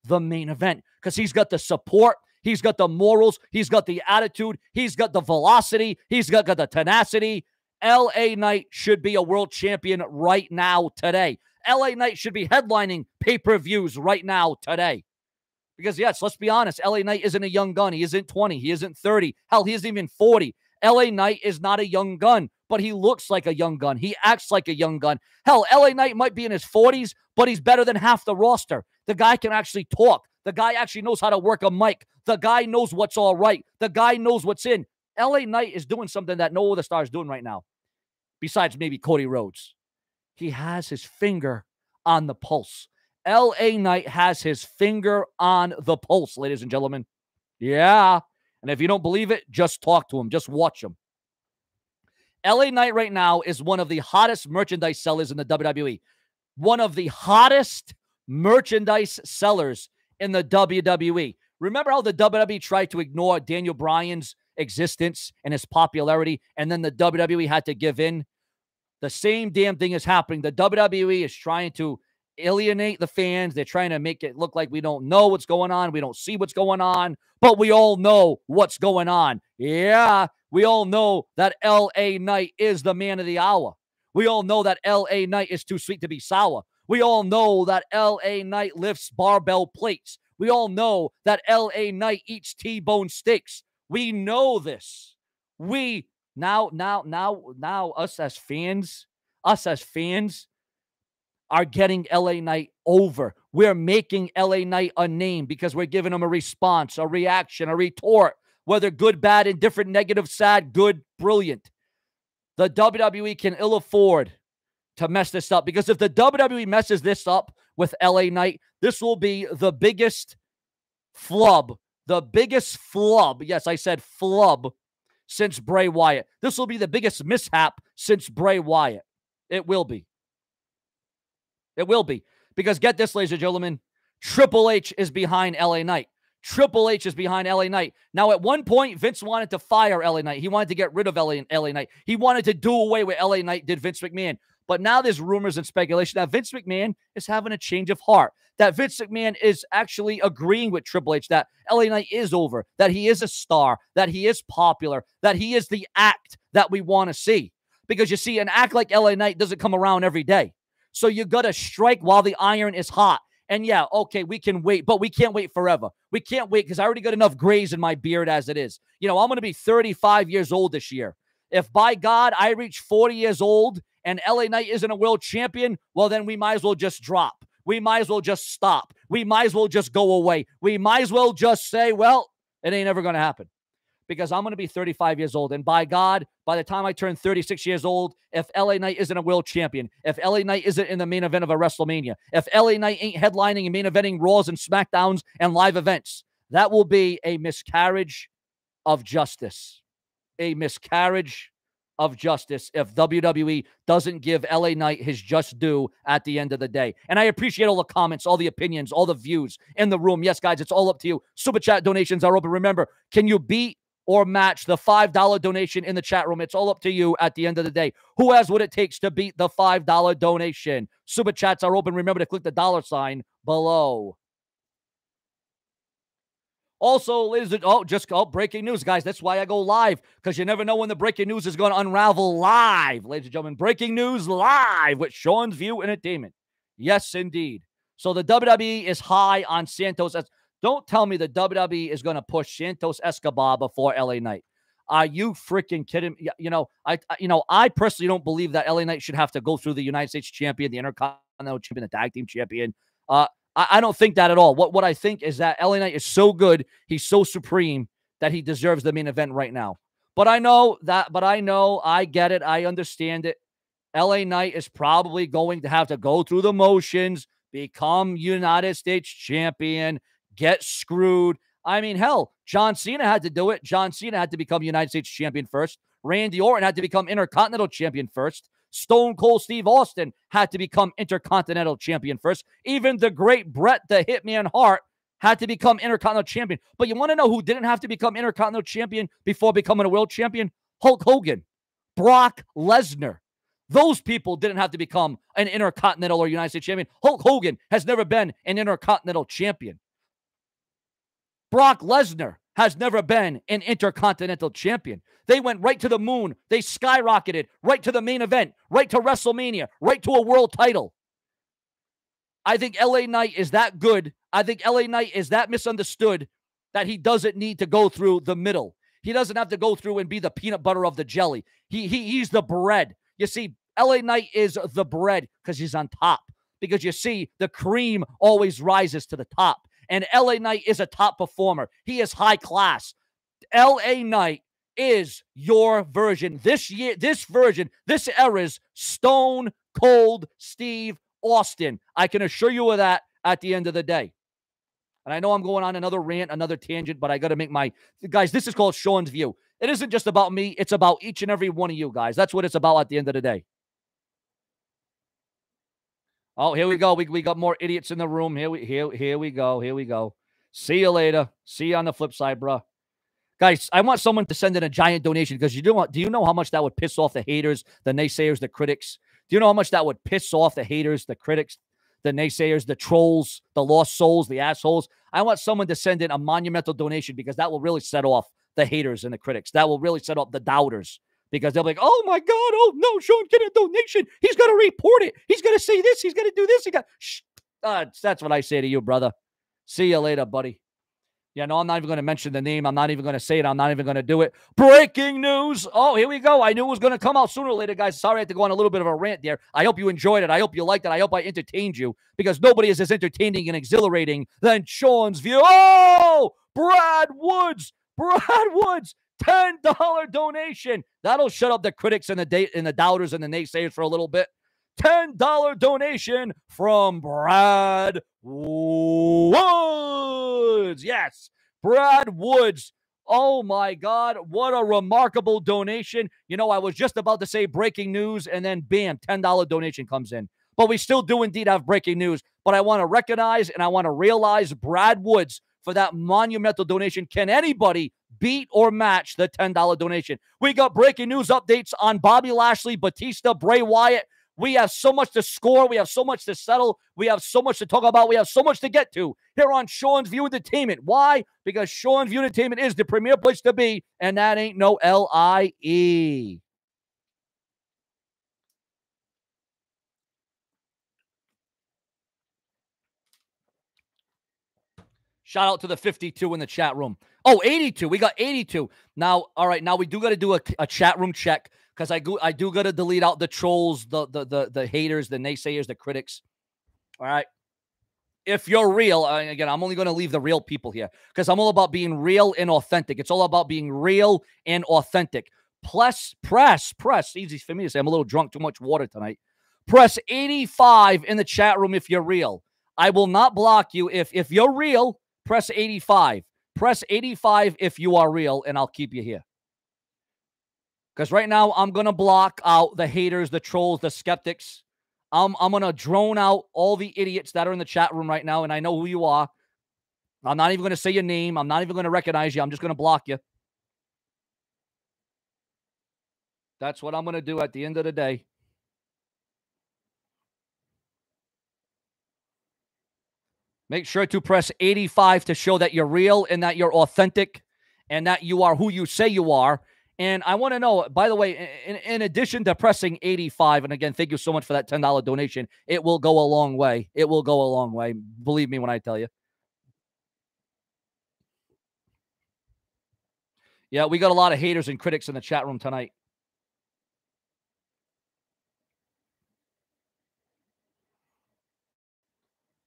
Speaker 1: the main event because he's got the support. He's got the morals. He's got the attitude. He's got the velocity. He's got the tenacity. LA Knight should be a world champion right now, today. LA Knight should be headlining pay-per-views right now, today. Because, yes, let's be honest, LA Knight isn't a young gun. He isn't 20. He isn't 30. Hell, he isn't even 40. LA Knight is not a young gun, but he looks like a young gun. He acts like a young gun. Hell, LA Knight might be in his 40s, but he's better than half the roster. The guy can actually talk. The guy actually knows how to work a mic. The guy knows what's all right. The guy knows what's in. LA Knight is doing something that no other star is doing right now, besides maybe Cody Rhodes. He has his finger on the pulse. LA Knight has his finger on the pulse, ladies and gentlemen. Yeah. And if you don't believe it, just talk to him. Just watch him. LA Knight right now is one of the hottest merchandise sellers in the WWE. One of the hottest merchandise sellers in the WWE. Remember how the WWE tried to ignore Daniel Bryan's existence and his popularity, and then the WWE had to give in? The same damn thing is happening. The WWE is trying to alienate the fans. They're trying to make it look like we don't know what's going on. We don't see what's going on, but we all know what's going on. Yeah, we all know that LA Knight is the man of the hour. We all know that LA Knight is too sweet to be sour. We all know that LA Knight lifts barbell plates. We all know that LA Knight eats T-bone steaks. We know this. We now us as fans are getting LA Knight over. We're making LA Knight a name because we're giving him a response, a reaction, a retort, whether good, bad, indifferent, negative, sad, good, brilliant. The WWE can ill afford to mess this up, because if the WWE messes this up with LA Knight, this will be the biggest flub. Yes, I said flub since Bray Wyatt. This will be the biggest mishap since Bray Wyatt. It will be. It will be. Because get this, ladies and gentlemen, Triple H is behind LA Knight. Triple H is behind LA Knight. Now, at one point, Vince wanted to fire LA Knight. He wanted to get rid of LA Knight. He wanted to do away with LA Knight, did Vince McMahon. But now there's rumors and speculation that Vince McMahon is having a change of heart, that Vince McMahon is actually agreeing with Triple H, that LA Knight is over, that he is a star, that he is popular, that he is the act that we want to see. Because you see, an act like LA Knight doesn't come around every day. So you got to strike while the iron is hot. And yeah, okay, we can wait, but we can't wait forever. We can't wait because I already got enough grays in my beard as it is. You know, I'm going to be 35 years old this year. If by God I reach 40 years old and LA Knight isn't a world champion, well, then we might as well just drop. We might as well just stop. We might as well just go away. We might as well just say, well, it ain't ever going to happen. Because I'm going to be 35 years old. And by God, by the time I turn 36 years old, if LA Knight isn't a world champion, if LA Knight isn't in the main event of a WrestleMania, if LA Knight ain't headlining and main eventing Raws and SmackDowns and live events, that will be a miscarriage of justice. A miscarriage of justice if WWE doesn't give LA Knight his just due at the end of the day. And I appreciate all the comments, all the opinions, all the views in the room. Yes, guys, it's all up to you. Super Chat donations are open. Remember, can you beat or match the $5 donation in the chat room? It's all up to you at the end of the day. Who has what it takes to beat the $5 donation? Super chats are open. Remember to click the $ below. Also, ladies and breaking news, guys. That's why I go live, because you never know when the breaking news is going to unravel live. Ladies and gentlemen, breaking news live with Sean's View Entertainment. Yes, indeed. So the WWE is high on Santos. Don't tell me the WWE is going to push Santos Escobar before LA Knight. Are you freaking kidding me? I personally don't believe that LA Knight should have to go through the United States champion, the Intercontinental champion, the tag team champion. I don't think that at all. What I think is that LA Knight is so good, he's so supreme, that he deserves the main event right now. But I get it. I understand it. LA Knight is probably going to have to go through the motions, become United States champion, get screwed. I mean, hell, John Cena had to do it. John Cena had to become United States champion first. Randy Orton had to become Intercontinental champion first. Stone Cold Steve Austin had to become Intercontinental champion first. Even the great Bret the Hitman Hart had to become Intercontinental champion. But you want to know who didn't have to become Intercontinental champion before becoming a world champion? Hulk Hogan, Brock Lesnar. Those people didn't have to become an Intercontinental or United States champion. Hulk Hogan has never been an Intercontinental champion. Brock Lesnar has never been an Intercontinental champion. They went right to the moon. They skyrocketed right to the main event, right to WrestleMania, right to a world title. I think LA Knight is that good. I think LA Knight is that misunderstood that he doesn't need to go through the middle. He doesn't have to go through and be the peanut butter of the jelly. He's the bread. You see, LA Knight is the bread because he's on top. Because you see, the cream always rises to the top. And LA Knight is a top performer. He is high class. LA Knight is your version. This era's Stone Cold Steve Austin. I can assure you of that at the end of the day. And I know I'm going on another rant, another tangent, but I got to make my... Guys, this is called Sean's View. It isn't just about me. It's about each and every one of you guys. That's what it's about at the end of the day. Oh, here we go. We got more idiots in the room. Here we go. See you later. See you on the flip side, bro. Guys, I want someone to send in a giant donation because do you know how much that would piss off the haters, the naysayers, the critics? Do you know how much that would piss off the haters, the critics, the naysayers, the trolls, the lost souls, the assholes. I want someone to send in a monumental donation because that will really set off the haters and the critics. That will really set off the doubters because they'll be like, oh my God, oh no, Sean, get a donation. He's going to report it. He's going to say this. He's going to do this. That's what I say to you, brother. See you later, buddy. Yeah, no, I'm not even going to mention the name. I'm not even going to say it. I'm not even going to do it. Breaking news. Oh, here we go. I knew it was going to come out sooner or later, guys. Sorry I had to go on a little bit of a rant there. I hope you enjoyed it. I hope you liked it. I hope I entertained you because nobody is as entertaining and exhilarating than Sean's View. Oh, Brad Woods. Brad Woods. $10 donation. That'll shut up the critics and the doubters and the naysayers for a little bit. $10 donation from Brad Woods. Yes, Brad Woods. Oh, my God. What a remarkable donation. You know, I was just about to say breaking news, and then, bam, $10 donation comes in. But we still do indeed have breaking news. But I want to recognize and I want to realize Brad Woods for that monumental donation. Can anybody beat or match the $10 donation? We got breaking news updates on Bobby Lashley, Batista, Bray Wyatt. We have so much to score. We have so much to settle. We have so much to talk about. We have so much to get to here on Sean's View Entertainment. Why? Because Sean's View Entertainment is the premier place to be, and that ain't no LIE. Shout out to the 52 in the chat room. Oh, 82. We got 82. Now, all right, now we do got to do a chat room check because I do got to delete out the trolls, the haters, the naysayers, the critics. All right. If you're real, again, I'm only going to leave the real people here because I'm all about being real and authentic. It's all about being real and authentic. Press. Easy for me to say. I'm a little drunk, too much water tonight. Press 85 in the chat room if you're real. I will not block you. If you're real, press 85. Press 85 if you are real, and I'll keep you here. Because right now, I'm going to block out the haters, the trolls, the skeptics. I'm going to drone out all the idiots that are in the chat room right now, and I know who you are. I'm not even going to say your name. I'm not even going to recognize you. I'm just going to block you. That's what I'm going to do at the end of the day. Make sure to press 85 to show that you're real and that you're authentic and that you are who you say you are. And I want to know, by the way, in addition to pressing 85, and again, thank you so much for that $10 donation. It will go a long way. It will go a long way. Believe me when I tell you. Yeah, we got a lot of haters and critics in the chat room tonight.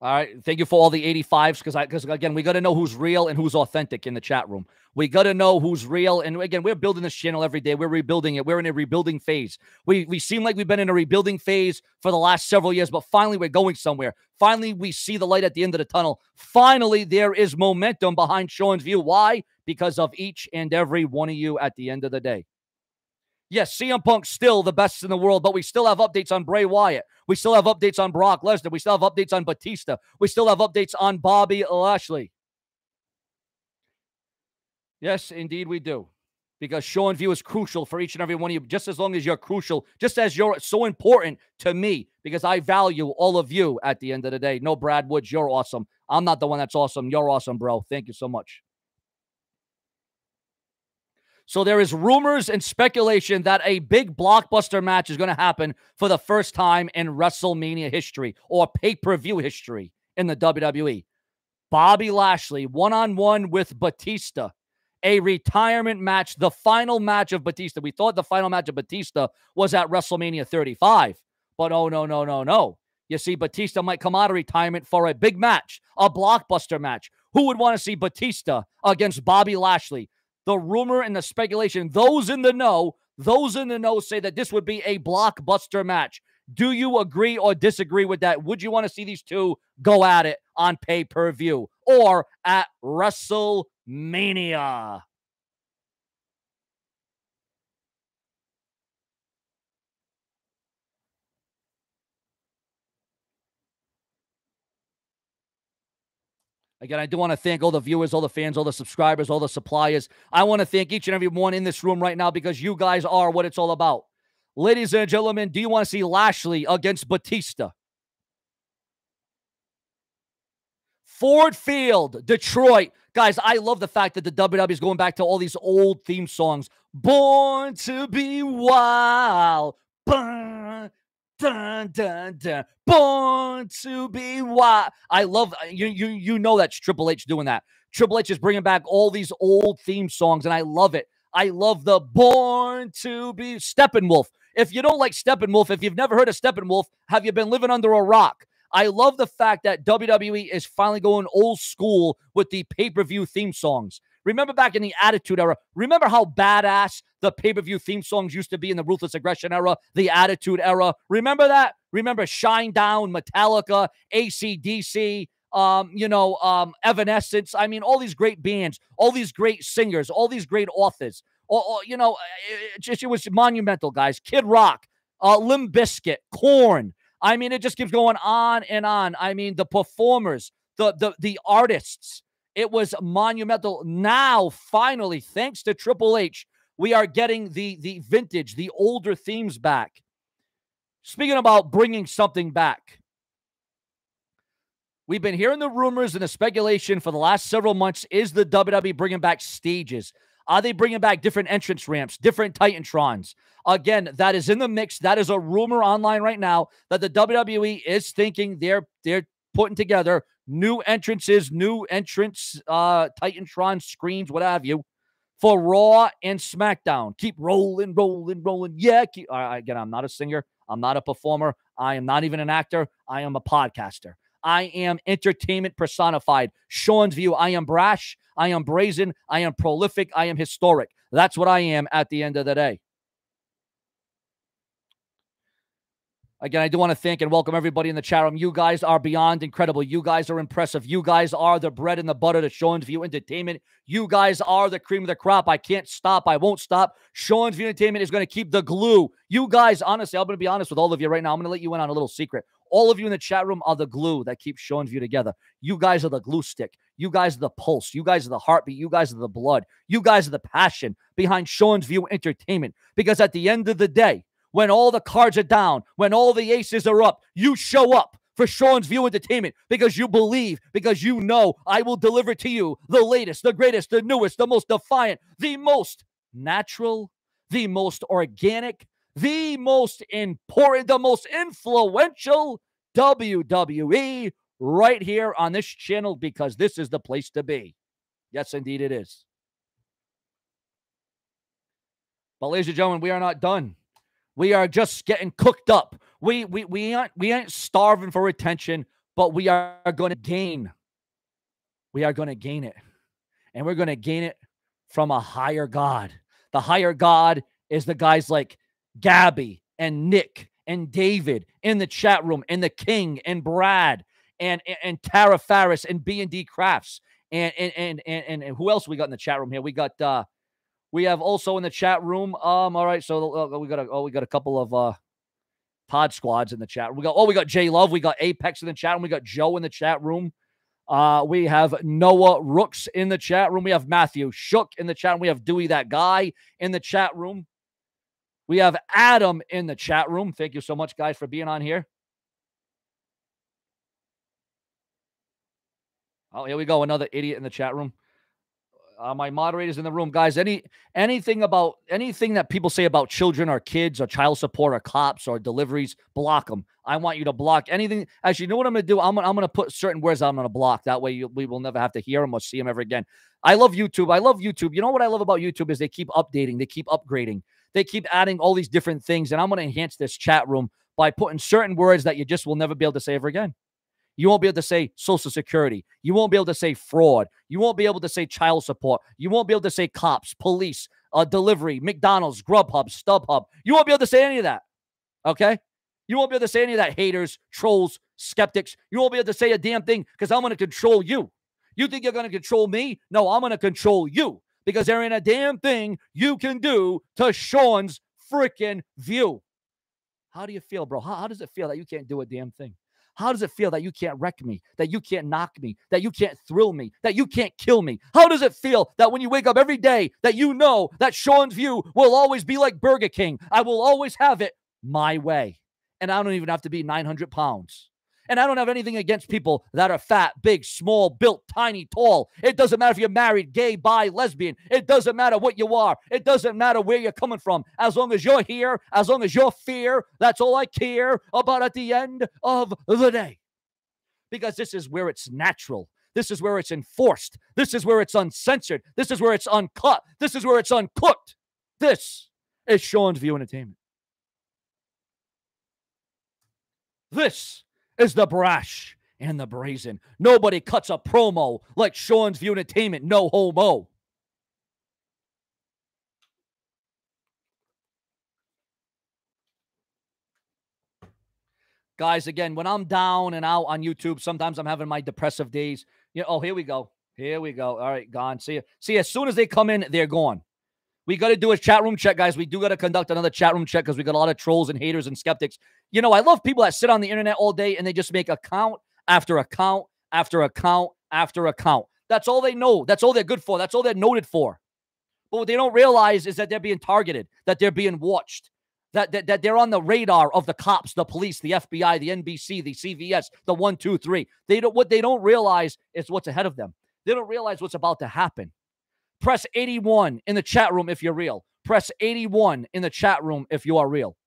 Speaker 1: All right. Thank you for all the 85s because again, we got to know who's real and who's authentic in the chat room. We got to know who's real. And again, we're building this channel every day. We're rebuilding it. We're in a rebuilding phase. We seem like we've been in a rebuilding phase for the last several years, but finally we're going somewhere. Finally, we see the light at the end of the tunnel. Finally, there is momentum behind Sean's View. Why? Because of each and every one of you at the end of the day. Yes, CM Punk's still the best in the world, but we still have updates on Bray Wyatt. We still have updates on Brock Lesnar. We still have updates on Batista. We still have updates on Bobby Lashley. Yes, indeed we do. Because Sean View is crucial for each and every one of you, just as long as you're crucial, just as you're so important to me, because I value all of you at the end of the day. No, Brad Woods, you're awesome. I'm not the one that's awesome. You're awesome, bro. Thank you so much. So there is rumors and speculation that a big blockbuster match is going to happen for the first time in WrestleMania history or pay-per-view history in the WWE. Bobby Lashley, one-on-one with Batista. A retirement match, the final match of Batista. We thought the final match of Batista was at WrestleMania 35. But oh, no. You see, Batista might come out of retirement for a big match, a blockbuster match. Who would want to see Batista against Bobby Lashley? The rumor and the speculation, those in the know say that this would be a blockbuster match. Do you agree or disagree with that? Would you want to see these two go at it on pay-per-view or at WrestleMania? Again, I do want to thank all the viewers, all the fans, all the subscribers, all the suppliers. I want to thank each and every one in this room right now because you guys are what it's all about. Ladies and gentlemen, do you want to see Lashley against Batista? Ford Field, Detroit. Guys, I love the fact that the WWE is going back to all these old theme songs. Born to be wild. Dun, dun, dun, dun. Born to be wild. I love, you know that's Triple H doing that. Triple H is bringing back all these old theme songs, and I love it. I love the Born to be Steppenwolf. If you don't like Steppenwolf, if you've never heard of Steppenwolf, have you been living under a rock? I love the fact that WWE is finally going old school with the pay-per-view theme songs. Remember back in the Attitude Era, remember how badass the pay-per-view theme songs used to be in the Ruthless Aggression Era, the Attitude Era? Remember that? Remember Shine Down, Metallica, AC/DC, Evanescence. I mean, all these great bands, all these great singers, all these great authors. It was monumental, guys. Kid Rock, Limp Bizkit, Korn. I mean, it just keeps going on and on. I mean, the performers, the artists, it was monumental. Now, finally, thanks to Triple H, we are getting the vintage, the older themes back. Speaking about bringing something back, we've been hearing the rumors and the speculation for the last several months. Is the WWE bringing back stages? Are they bringing back different entrance ramps, different Titantrons? Again, that is in the mix. That is a rumor online right now that the WWE is thinking they're putting together new entrances, new entrance, Titantron screens, what have you, for Raw and SmackDown. Keep rolling, rolling, rolling. Yeah. Again, I'm not a singer. I'm not a performer. I am not even an actor. I am a podcaster. I am entertainment personified. Sean's View. I am brash. I am brazen. I am prolific. I am historic. That's what I am at the end of the day. Again, I do want to thank and welcome everybody in the chat room. You guys are beyond incredible. You guys are impressive. You guys are the bread and the butter to Sean's View Entertainment. You guys are the cream of the crop. I can't stop. I won't stop. Sean's View Entertainment is going to keep the glue. You guys, honestly, I'm going to be honest with all of you right now. I'm going to let you in on a little secret. All of you in the chat room are the glue that keeps Sean's View together. You guys are the glue stick. You guys are the pulse. You guys are the heartbeat. You guys are the blood. You guys are the passion behind Sean's View Entertainment. Because at the end of the day, when all the cards are down, when all the aces are up, you show up for Sean's View Entertainment because you believe, because you know I will deliver to you the latest, the greatest, the newest, the most defiant, the most natural, the most organic, the most important, the most influential WWE right here on this channel, because this is the place to be. Yes, indeed it is. But ladies and gentlemen, we are not done. We are just getting cooked up. We ain't starving for attention, but we are going to gain. We are going to gain it. And we're going to gain it from a higher God. The higher God is the guys like Gabby and Nick and David in the chat room, and the King and Brad and Tara Faris and B&D Crafts. And who else we got in the chat room here? We have also in the chat room. All right, so we got a couple of pod squads in the chat. We got J Love, we got Apex in the chat room, we got Joe in the chat room. We have Noah Rooks in the chat room. We have Matthew Shook in the chat room. We have Dewey That Guy in the chat room. We have Adam in the chat room. Thank you so much, guys, for being on here. Oh, here we go. Another idiot in the chat room. My moderators in the room, guys, anything that people say about children or kids or child support or cops or deliveries, block them. I want you to block anything. Actually, you know what I'm going to do? I'm going to put certain words I'm going to block. That way we will never have to hear them or see them ever again. I love YouTube. You know what I love about YouTube is they keep updating. They keep upgrading. They keep adding all these different things. And I'm going to enhance this chat room by putting certain words that you just will never be able to say ever again. You won't be able to say Social Security. You won't be able to say fraud. You won't be able to say child support. You won't be able to say cops, police, delivery, McDonald's, Grubhub, StubHub. You won't be able to say any of that, okay? You won't be able to say any of that, haters, trolls, skeptics. You won't be able to say a damn thing because I'm going to control you. You think you're going to control me? No, I'm going to control you because there ain't a damn thing you can do to Sean's freaking View. How do you feel, bro? How does it feel that you can't do a damn thing? How does it feel that you can't wreck me, that you can't knock me, that you can't thrill me, that you can't kill me? How does it feel that when you wake up every day that you know that Sean's View will always be like Burger King? I will always have it my way. And I don't even have to be 900 pounds. And I don't have anything against people that are fat, big, small, built, tiny, tall. It doesn't matter if you're married, gay, bi, lesbian. It doesn't matter what you are. It doesn't matter where you're coming from. As long as you're here, as long as you're fair, that's all I care about at the end of the day. Because this is where it's natural. This is where it's enforced. This is where it's uncensored. This is where it's uncut. This is where it's uncooked. This is Sean's View Entertainment. This is the brash and the brazen. Nobody cuts a promo like Sean's View Entertainment. No homo. Guys, again, when I'm down and out on YouTube, sometimes I'm having my depressive days. Oh, here we go. Here we go. All right, gone. See you. See, as soon as they come in, they're gone. We got to do a chat room check, guys. We do got to conduct another chat room check because we got a lot of trolls and haters and skeptics. I love people that sit on the internet all day and they just make account after account after account after account. That's all they know. That's all they're good for. That's all they're noted for. But what they don't realize is that they're being targeted, that they're being watched, that they're on the radar of the cops, the police, the FBI, the NBC, the CVS, the 1, 2, 3. What they don't realize is what's ahead of them. They don't realize what's about to happen. Press 81 in the chat room if you're real. Press 81 in the chat room if you are real.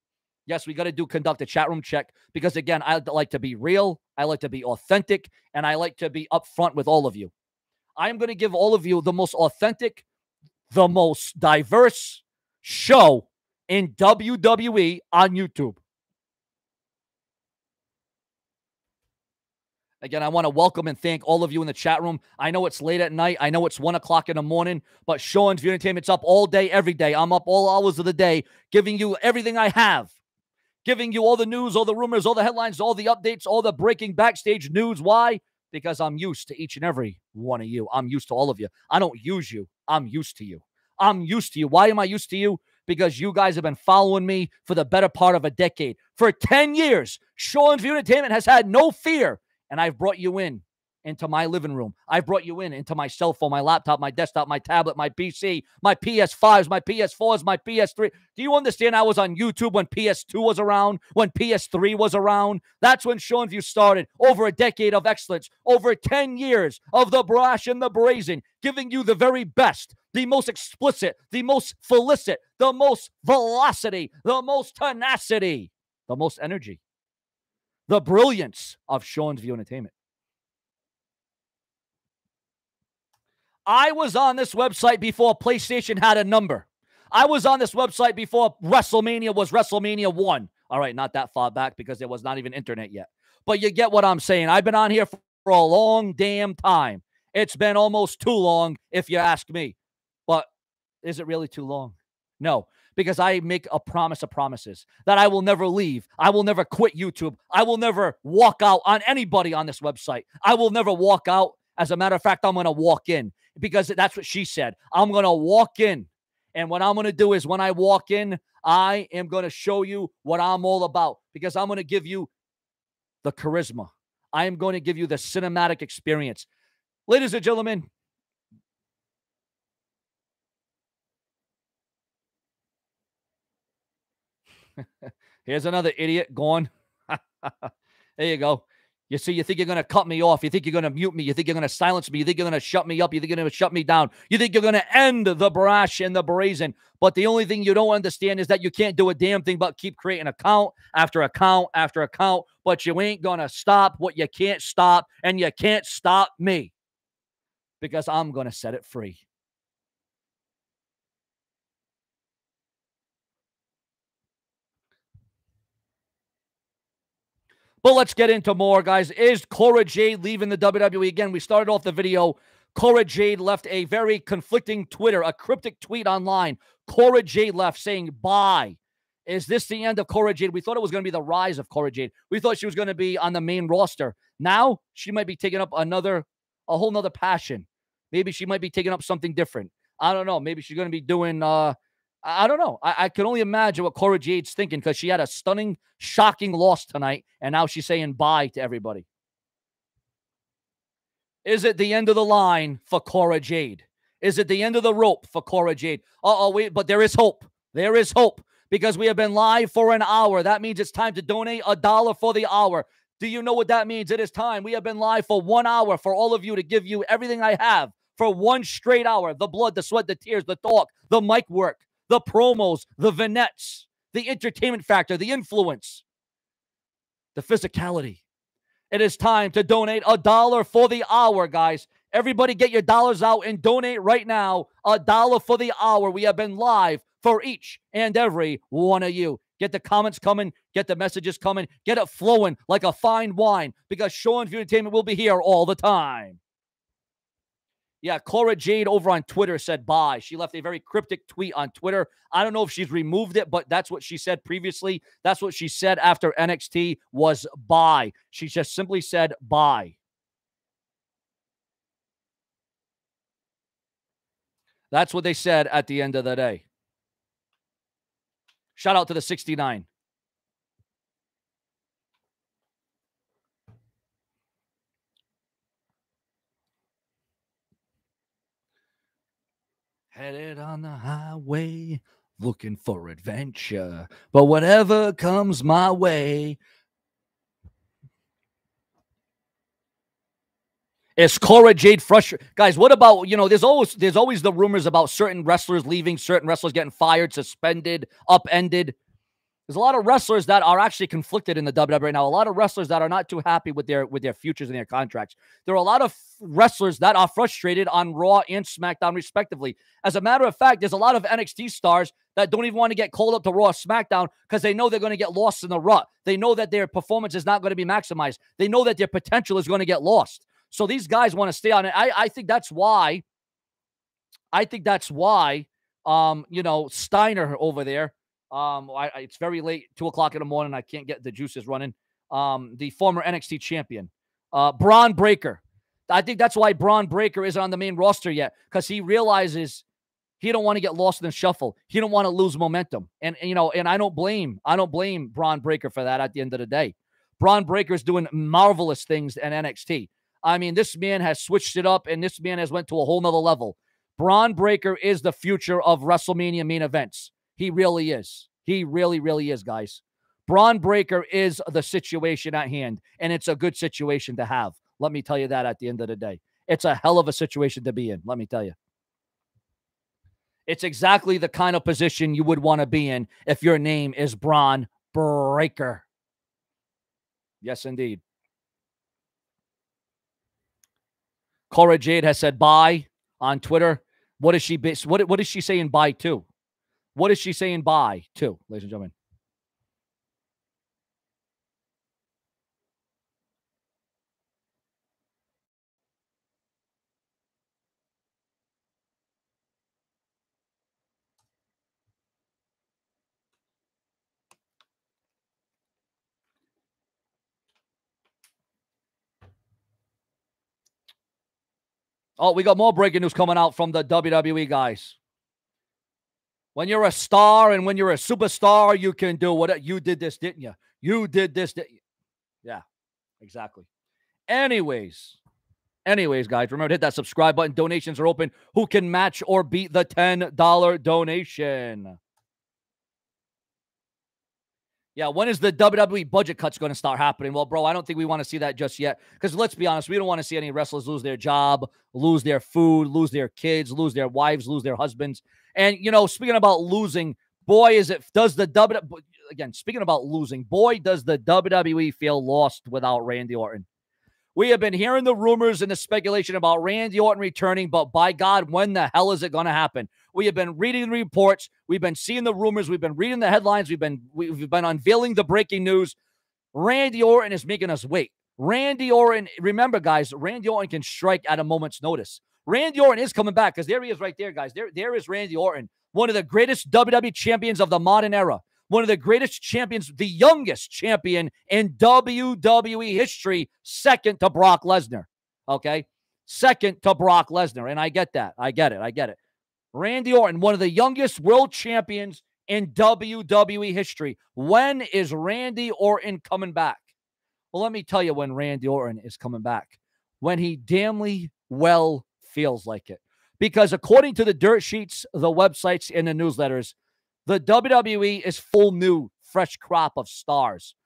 Speaker 1: Yes, we got to conduct a chat room check because, again, I like to be real. I like to be authentic, and I like to be upfront with all of you. I am going to give all of you the most authentic, the most diverse show in WWE on YouTube. Again, I want to welcome and thank all of you in the chat room. I know it's late at night. I know it's 1 o'clock in the morning, but Sean's View Entertainment's up all day, every day. I'm up all hours of the day, giving you everything I have, giving you all the news, all the rumors, all the headlines, all the updates, all the breaking backstage news. Why? Because I'm used to each and every one of you. I'm used to all of you. I don't use you. I'm used to you. I'm used to you. Why am I used to you? Because you guys have been following me for the better part of a decade. For 10 years, Sean's View Entertainment has had no fear. And I've brought you into my living room. I've brought you into my cell phone, my laptop, my desktop, my tablet, my PC, my PS5s, my PS4s, my PS3. Do you understand I was on YouTube when PS2 was around, when PS3 was around? That's when Sean's View started. Over a decade of excellence, over 10 years of the brash and the brazen, giving you the very best, the most explicit, the most felicit, the most velocity, the most tenacity, the most energy. The brilliance of Sean's View Entertainment. I was on this website before PlayStation had a number. I was on this website before WrestleMania was WrestleMania 1. All right, not that far back because there was not even internet yet. But you get what I'm saying. I've been on here for a long damn time. It's been almost too long, if you ask me. But is it really too long? No. Because I make a promise of promises that I will never leave. I will never quit YouTube. I will never walk out on anybody on this website. I will never walk out. As a matter of fact, I'm going to walk in because that's what she said. I'm going to walk in. And what I'm going to do is when I walk in, I am going to show you what I'm all about because I'm going to give you the charisma. I am going to give you the cinematic experience. Ladies and gentlemen, here's another idiot going. There you go. You see, you think you're going to cut me off. You think you're going to mute me. You think you're going to silence me. You think you're going to shut me up. You think you're going to shut me down. You think you're going to end the brash and the brazen. But the only thing you don't understand is that you can't do a damn thing but keep creating account after account after account. But you ain't going to stop what you can't stop, and you can't stop me because I'm going to set it free. But let's get into more, guys. Is Cora Jade leaving the WWE? Again, we started off the video. Cora Jade left a very conflicting Twitter, a cryptic tweet online. Cora Jade left saying, bye. Is this the end of Cora Jade? We thought it was going to be the rise of Cora Jade. We thought she was going to be on the main roster. Now, she might be taking up a whole nother passion. Maybe she might be taking up something different. I don't know. Maybe she's going to be doing... I don't know. I can only imagine what Cora Jade's thinking because she had a stunning, shocking loss tonight, and now she's saying bye to everybody. Is it the end of the line for Cora Jade? Is it the end of the rope for Cora Jade? Wait, but there is hope. There is hope because we have been live for an hour. That means it's time to donate $1 for the hour. Do you know what that means? It is time. We have been live for 1 hour for all of you to give you everything I have for one straight hour. The blood, the sweat, the tears, the talk, the mic work, the promos, the vignettes, the entertainment factor, the influence, the physicality. It is time to donate $1 for the hour, guys. Everybody get your dollars out and donate right now. $1 for the hour. We have been live for each and every one of you. Get the comments coming. Get the messages coming. Get it flowing like a fine wine, because Show and View Entertainment will be here all the time. Yeah, Cora Jade over on Twitter said bye. She left a very cryptic tweet on Twitter. I don't know if she's removed it, but that's what she said previously. That's what she said after NXT was bye. She just simply said bye. That's what they said at the end of the day. Shout out to the 69. Headed on the highway, looking for adventure. But whatever comes my way. Is Cora Jade frustrated? Guys, what about, there's always the rumors about certain wrestlers leaving, certain wrestlers getting fired, suspended, upended. There's a lot of wrestlers that are actually conflicted in the WWE right now. A lot of wrestlers that are not too happy with their futures and their contracts. There are a lot of wrestlers that are frustrated on Raw and SmackDown, respectively. As a matter of fact, there's a lot of NXT stars that don't even want to get called up to Raw or SmackDown because they know they're going to get lost in the rut. They know that their performance is not going to be maximized. They know that their potential is going to get lost. So these guys want to stay on it. I think that's why. Steiner over there. It's very late, 2:00 in the morning. I can't get the juices running. The former NXT champion, Braun Breaker. I think that's why Braun Breaker isn't on the main roster yet, because he realizes he don't want to get lost in the shuffle. He don't want to lose momentum. And I don't blame Braun Breaker for that at the end of the day. Braun Breaker is doing marvelous things in NXT. I mean, this man has switched it up, and this man has went to a whole nother level. Braun Breaker is the future of WrestleMania main events. He really is. He really, really is, guys. Braun Breaker is the situation at hand, and it's a good situation to have. Let me tell you that at the end of the day. It's a hell of a situation to be in, let me tell you. It's exactly the kind of position you would want to be in if your name is Braun Breaker. Yes, indeed. Cora Jade has said bye on Twitter. What is she saying bye to? What is she saying bye to, ladies and gentlemen? Oh, we got more breaking news coming out from the WWE, guys. When you're a star and when you're a superstar, you can do whatever. You did this, didn't you? You did this, didn't you? Yeah, exactly. Anyways, guys, remember to hit that subscribe button. Donations are open. Who can match or beat the $10 donation? Yeah, when is the WWE budget cuts going to start happening? Well, bro, I don't think we want to see that just yet. Because let's be honest, we don't want to see any wrestlers lose their job, lose their food, lose their kids, lose their wives, lose their husbands. And, speaking about losing, boy, does the WWE feel lost without Randy Orton. We have been hearing the rumors and the speculation about Randy Orton returning, but by God, when the hell is it going to happen? We have been reading the reports. We've been seeing the rumors. We've been reading the headlines. We've been unveiling the breaking news. Randy Orton is making us wait. Randy Orton, remember, guys, Randy Orton can strike at a moment's notice. Randy Orton is coming back, because there he is right there, guys. There is Randy Orton, one of the greatest WWE champions of the modern era. One of the greatest champions, the youngest champion in WWE history, second to Brock Lesnar. Okay? Second to Brock Lesnar. And I get that. I get it. Randy Orton, one of the youngest world champions in WWE history. When is Randy Orton coming back? Well, let me tell you when Randy Orton is coming back. When he damnly well feels like it. Because according to the dirt sheets, the websites, and the newsletters, the WWE is full new, fresh crop of stars.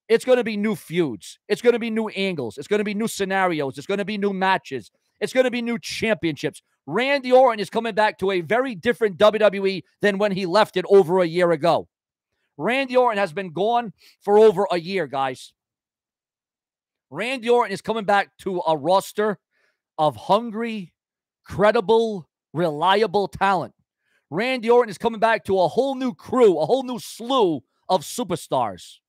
Speaker 1: It's going to be new feuds. It's going to be new angles. It's going to be new scenarios. It's going to be new matches. It's going to be new championships. Randy Orton is coming back to a very different WWE than when he left it over a year ago. Randy Orton has been gone for over a year, guys. Randy Orton is coming back to a roster of hungry, credible, reliable talent. Randy Orton is coming back to a whole new crew, a whole new slew of superstars.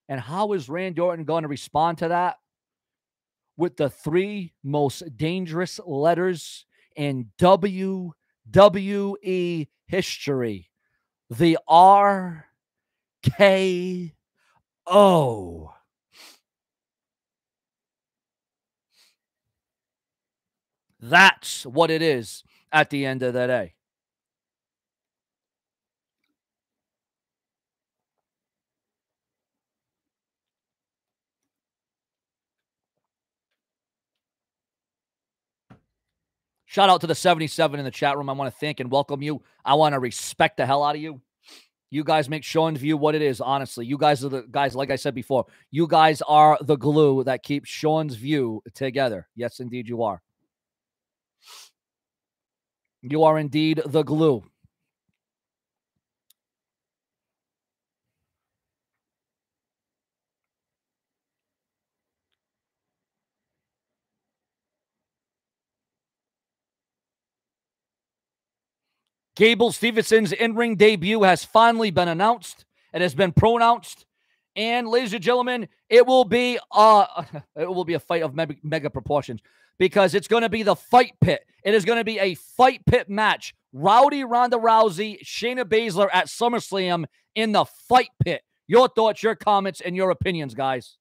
Speaker 1: And how is Randy Orton going to respond to that? With the 3 most dangerous letters in WWE history. The RKO. That's what it is at the end of the day. Shout out to the 77 in the chat room. I want to thank and welcome you. I want to respect the hell out of you. You guys make Sean's View what it is, honestly. You guys are the guys, like I said before, you guys are the glue that keeps Sean's View together. Yes, indeed you are. You are indeed the glue. Gable Stevenson's in-ring debut has finally been announced. It has been pronounced. And ladies and gentlemen, it will be a fight of mega proportions because it's going to be the fight pit. It is going to be a fight pit match. Rowdy Ronda Rousey, Shayna Baszler at SummerSlam in the fight pit. Your thoughts, your comments, and your opinions, guys.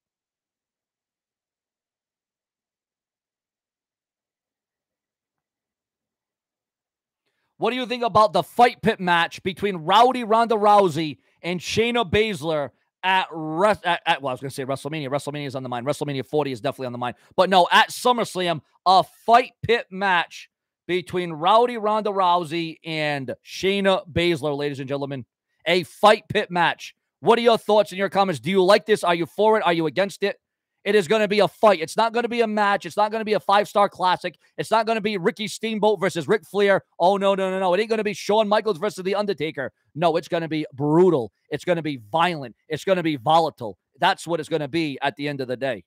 Speaker 1: What do you think about the fight pit match between Rowdy Ronda Rousey and Shayna Baszler at I was going to say WrestleMania. WrestleMania is on the mind. WrestleMania 40 is definitely on the mind. But no, at SummerSlam, a fight pit match between Rowdy Ronda Rousey and Shayna Baszler, ladies and gentlemen. A fight pit match. What are your thoughts and your comments? Do you like this? Are you for it? Are you against it? It is going to be a fight. It's not going to be a match. It's not going to be a 5-star classic. It's not going to be Ricky Steamboat versus Ric Flair. Oh, no. It ain't going to be Shawn Michaels versus The Undertaker. No, it's going to be brutal. It's going to be violent. It's going to be volatile. That's what it's going to be at the end of the day.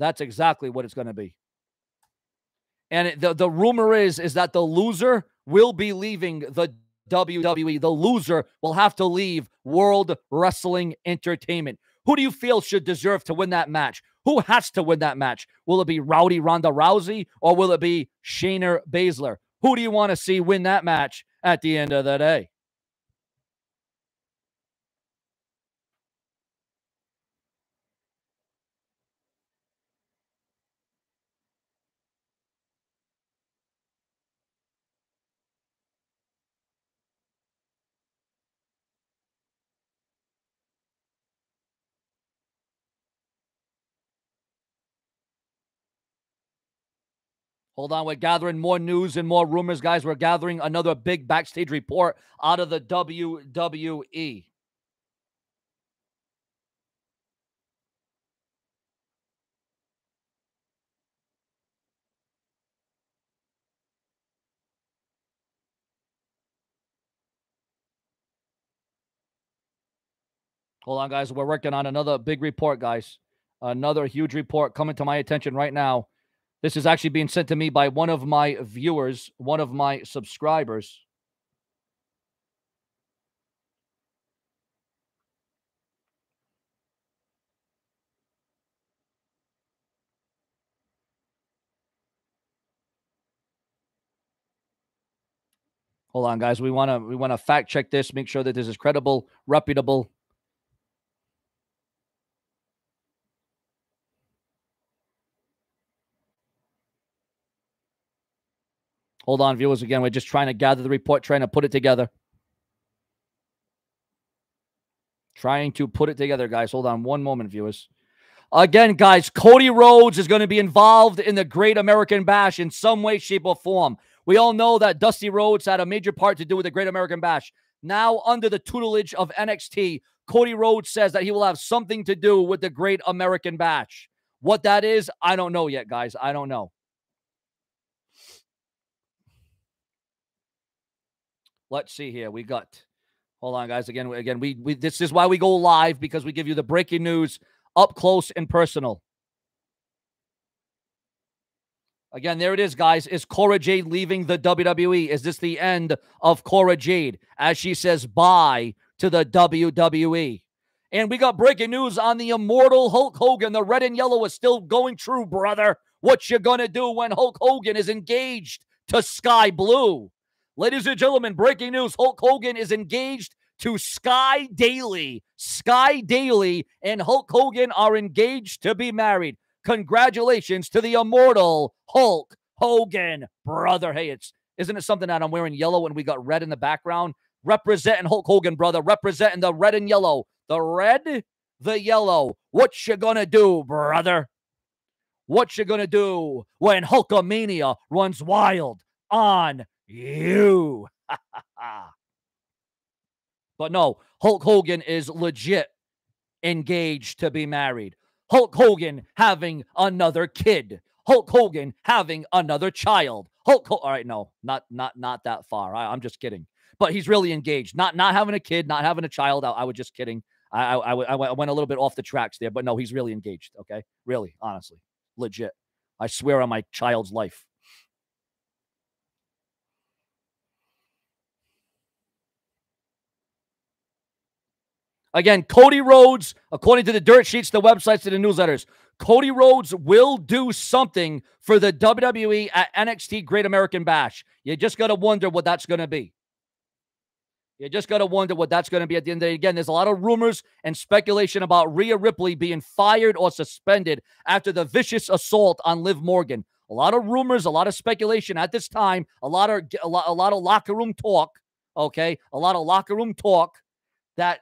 Speaker 1: That's exactly what it's going to be. And the rumor is that the loser will be leaving the WWE. The loser will have to leave World Wrestling Entertainment. Who do you feel should deserve to win that match? Who has to win that match? Will it be Rowdy Ronda Rousey or will it be Shayna Baszler? Who do you want to see win that match at the end of the day? Hold on, we're gathering more news and more rumors, guys. We're gathering another big backstage report out of the WWE. Hold on, guys. We're working on another big report, guys. Another huge report coming to my attention right now. This is actually being sent to me by one of my viewers, one of my subscribers. Hold on, guys. We want to fact check this, make sure that this is credible, reputable. Hold on, viewers. Again, we're just trying to gather the report, trying to put it together. Trying to put it together, guys. Hold on one moment, viewers. Again, guys, Cody Rhodes is going to be involved in the Great American Bash in some way, shape, or form. We all know that Dusty Rhodes had a major part to do with the Great American Bash. Now, under the tutelage of NXT, Cody Rhodes says that he will have something to do with the Great American Bash. What that is, I don't know yet, guys. I don't know. Let's see here. We got, hold on, guys. Again, we this is why we go live, because we give you the breaking news up close and personal. Again, there it is, guys. Is Cora Jade leaving the WWE? Is this the end of Cora Jade as she says bye to the WWE? And we got breaking news on the immortal Hulk Hogan. The red and yellow is still going true, brother. What you gonna do when Hulk Hogan is engaged to Sky Blue? Ladies and gentlemen, breaking news. Hulk Hogan is engaged to Sky Daily. Sky Daily and Hulk Hogan are engaged to be married. Congratulations to the immortal Hulk Hogan, brother. Hey, isn't it something that I'm wearing yellow and we got red in the background? Representing Hulk Hogan, brother. Representing the red and yellow. The red, the yellow. What you gonna do, brother? What you gonna do when Hulkamania runs wild on you? But no, Hulk Hogan is legit engaged to be married. Hulk Hogan having another kid. Hulk Hogan having another child. All right, no, not that far. I'm just kidding. But he's really engaged. Not having a kid, not having a child. I was just kidding. I went a little bit off the tracks there, but no, he's really engaged. Okay, really, honestly, legit. I swear on my child's life. Again, Cody Rhodes, according to the dirt sheets, the websites, and the newsletters, Cody Rhodes will do something for the WWE at NXT Great American Bash. You just got to wonder what that's going to be. You just got to wonder what that's going to be at the end of the day. Again, there's a lot of rumors and speculation about Rhea Ripley being fired or suspended after the vicious assault on Liv Morgan. A lot of rumors, a lot of speculation at this time, a lot of locker room talk, okay? A lot of locker room talk that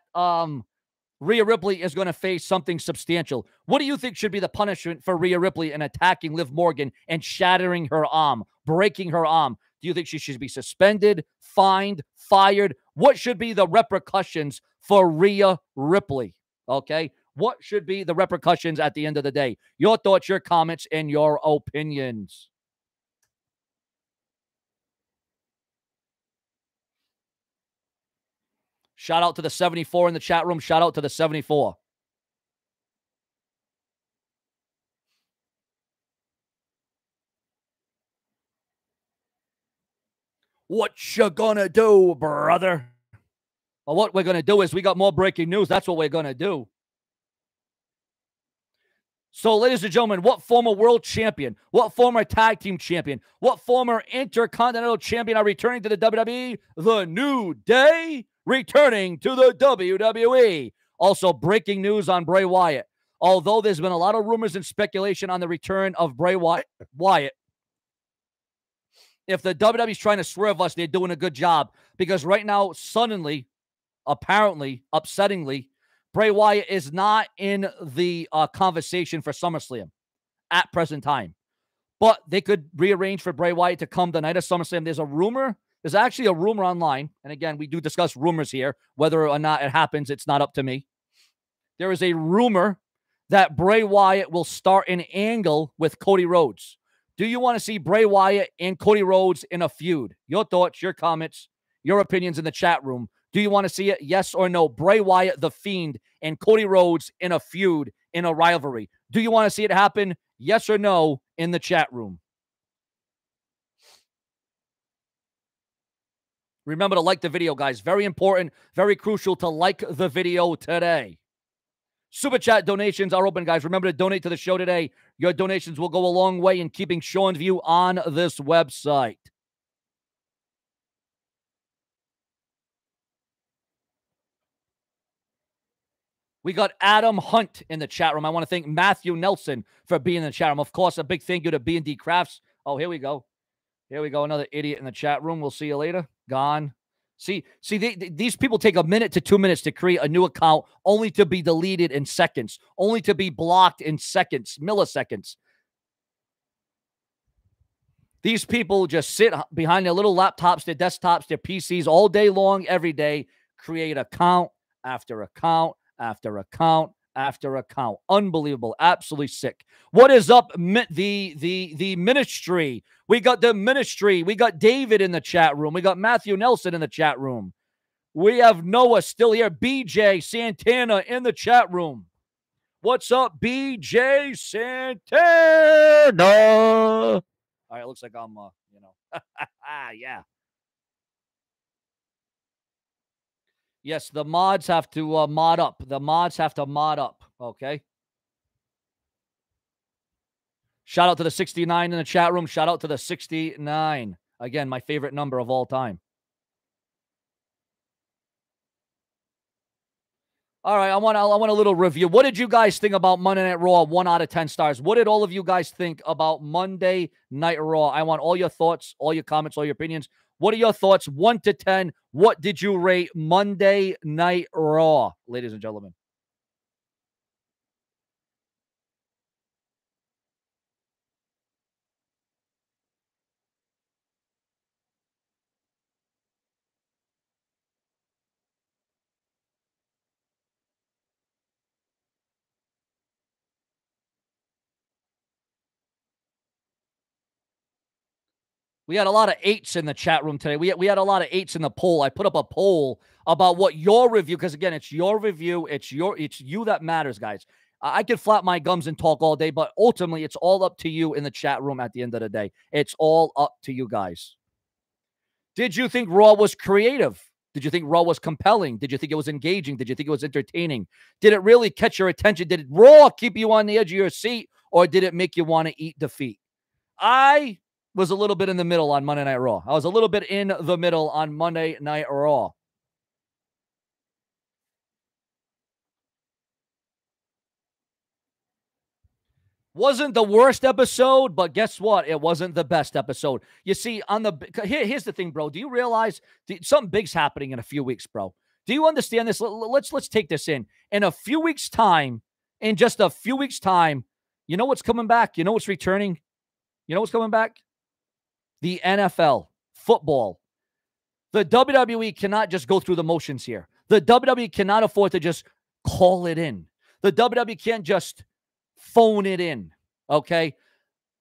Speaker 1: Rhea Ripley is going to face something substantial. What do you think should be the punishment for Rhea Ripley in attacking Liv Morgan and shattering her arm, breaking her arm? Do you think she should be suspended, fined, fired? What should be the repercussions for Rhea Ripley? Okay? What should be the repercussions at the end of the day? Your thoughts, your comments, and your opinions. Shout out to the 74 in the chat room. Shout out to the 74. What you gonna do, brother? Well, what we're gonna do is we got more breaking news. That's what we're gonna do. So, ladies and gentlemen, what former world champion, what former tag team champion, what former intercontinental champion are returning to the WWE? The New Day returning to the WWE. Also, breaking news on Bray Wyatt. Although there's been a lot of rumors and speculation on the return of Bray Wyatt, if the WWE's trying to swerve us, they're doing a good job. Because right now, suddenly, apparently, upsettingly, Bray Wyatt is not in the conversation for SummerSlam at present time. But they could rearrange for Bray Wyatt to come the night of SummerSlam. There's a rumor. There's actually a rumor online. And again, we do discuss rumors here. Whether or not it happens, it's not up to me. There is a rumor that Bray Wyatt will start an angle with Cody Rhodes. Do you want to see Bray Wyatt and Cody Rhodes in a feud? Your thoughts, your comments, your opinions in the chat room. Do you want to see it? Yes or no? Bray Wyatt, The Fiend, and Cody Rhodes in a feud, in a rivalry. Do you want to see it happen? Yes or no in the chat room. Remember to like the video, guys. Very important, very crucial to like the video today. Super Chat donations are open, guys. Remember to donate to the show today. Your donations will go a long way in keeping Sean View on this website. We got Adam Hunt in the chat room. I want to thank Matthew Nelson for being in the chat room. Of course, a big thank you to B&D Crafts. Oh, here we go. Here we go. Another idiot in the chat room. We'll see you later. Gone. See, these people take a minute to 2 minutes to create a new account only to be deleted in seconds, only to be blocked in seconds, milliseconds. These people just sit behind their little laptops, their desktops, their PCs all day long, every day, create account after account after account after account. Unbelievable. Absolutely sick. What is up, the ministry? We got the ministry. We got David in the chat room. We got Matthew Nelson in the chat room. We have Noah still here. BJ Santana in the chat room. What's up, BJ Santana? All right, looks like I'm, yeah. Yes, the mods have to mod up. The mods have to mod up, okay? Shout out to the 69 in the chat room. Shout out to the 69. Again, my favorite number of all time. All right, I want a little review. What did you guys think about Monday Night Raw? 1 out of 10 stars. What did all of you guys think about Monday Night Raw? I want all your thoughts, all your comments, all your opinions. What are your thoughts? 1 to 10. What did you rate Monday Night Raw, ladies and gentlemen? We had a lot of 8s in the chat room today. We had a lot of 8s in the poll. I put up a poll about what your review, because again, it's your review. It's you that matters, guys. I could flap my gums and talk all day, but ultimately it's all up to you in the chat room at the end of the day. It's all up to you guys. Did you think Raw was creative? Did you think Raw was compelling? Did you think it was engaging? Did you think it was entertaining? Did it really catch your attention? Did Raw keep you on the edge of your seat, or did it make you want to eat defeat? I was a little bit in the middle on Monday Night Raw. I was a little bit in the middle on Monday Night Raw. Wasn't the worst episode, but guess what? It wasn't the best episode. You see, here's the thing, bro. Do you realize something big's happening in a few weeks, bro? Do you understand this? Let's take this in. In a few weeks' time, in just a few weeks' time, you know what's coming back? You know what's returning? You know what's coming back? The NFL, football. The WWE cannot just go through the motions here. The WWE cannot afford to just call it in. The WWE can't just phone it in, okay?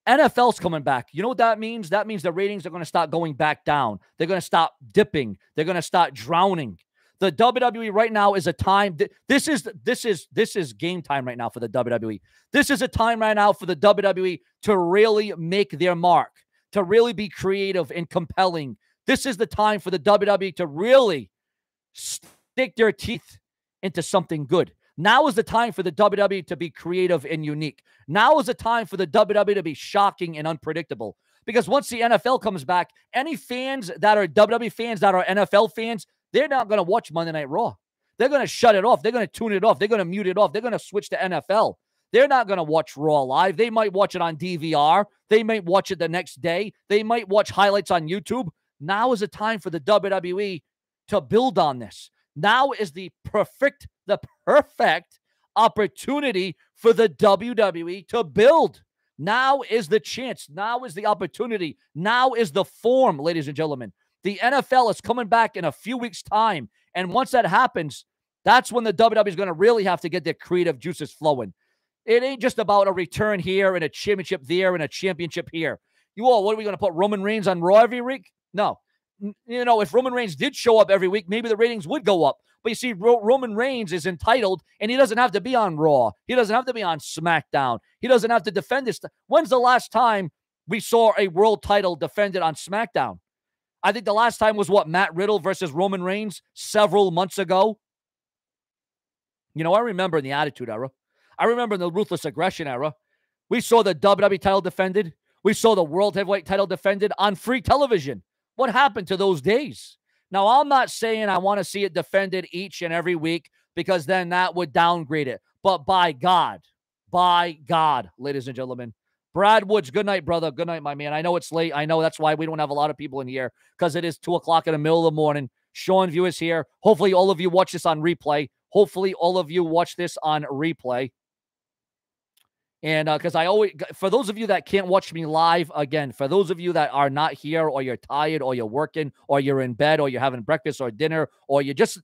Speaker 1: NFL's coming back. You know what that means? That means the ratings are going to start going back down. They're going to stop dipping. They're going to start drowning. The WWE right now is a time. This is game time right now for the WWE. This is a time right now for the WWE to really make their mark, to really be creative and compelling. This is the time for the WWE to really stick their teeth into something good. Now is the time for the WWE to be creative and unique. Now is the time for the WWE to be shocking and unpredictable. Because once the NFL comes back, any fans that are WWE fans, that are NFL fans, they're not going to watch Monday Night Raw. They're going to shut it off. They're going to tune it off. They're going to mute it off. They're going to switch to NFL. They're not going to watch Raw live. They might watch it on DVR. They might watch it the next day. They might watch highlights on YouTube. Now is the time for the WWE to build on this. Now is the perfect opportunity for the WWE to build. Now is the chance. Now is the opportunity. Now is the form, ladies and gentlemen. The NFL is coming back in a few weeks' time. And once that happens, that's when the WWE is going to really have to get their creative juices flowing. It ain't just about a return here and a championship there and a championship here. What are we going to put Roman Reigns on Raw every week? No. You know, if Roman Reigns did show up every week, maybe the ratings would go up. But you see, Roman Reigns is entitled, and he doesn't have to be on Raw. He doesn't have to be on SmackDown. He doesn't have to defend this. When's the last time we saw a world title defended on SmackDown? I think the last time was Matt Riddle versus Roman Reigns several months ago. You know, I remember in the Attitude Era. I remember in the Ruthless Aggression Era. We saw the WWE title defended. We saw the World Heavyweight title defended on free television. What happened to those days? Now, I'm not saying I want to see it defended each and every week, because then that would downgrade it. But by God, ladies and gentlemen, Brad Woods, good night, brother. Good night, my man. I know it's late. I know that's why we don't have a lot of people in here, because it is 2 o'clock in the middle of the morning. Sean View is here. Hopefully, all of you watch this on replay. And because I always, for those of you that can't watch me live, again, for those of you that are not here, or you're tired, or you're working, or you're in bed, or you're having breakfast or dinner, or you're just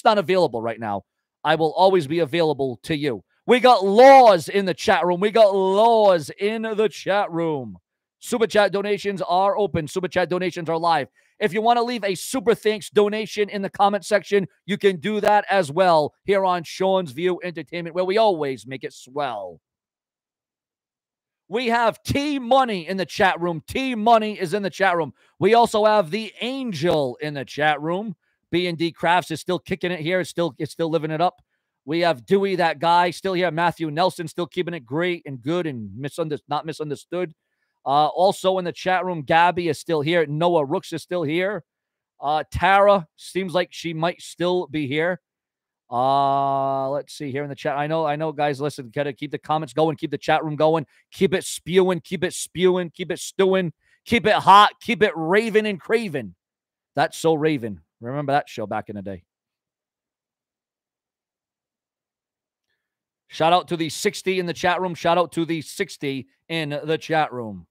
Speaker 1: not available right now, I will always be available to you. We got Laws in the chat room. We got Laws in the chat room. Super chat donations are open. Super chat donations are live. If you want to leave a super thanks donation in the comment section, you can do that as well here on Sean's View Entertainment, where we always make it swell. We have T Money in the chat room. T Money is in the chat room. We also have the Angel in the chat room. B&D Crafts is still kicking it here. It's still living it up. We have Dewey, that guy, still here. Matthew Nelson still keeping it great and good and not misunderstood. Also in the chat room, Gabby is still here. Noah Rooks is still here. Tara seems like she might still be here. Let's see here in the chat. I know, guys. Listen, gotta keep the comments going, keep the chat room going, keep it spewing, keep it stewing, keep it hot, keep it raving and craving. That's So Raven. Remember that show back in the day. Shout out to the 60 in the chat room. Shout out to the 60 in the chat room.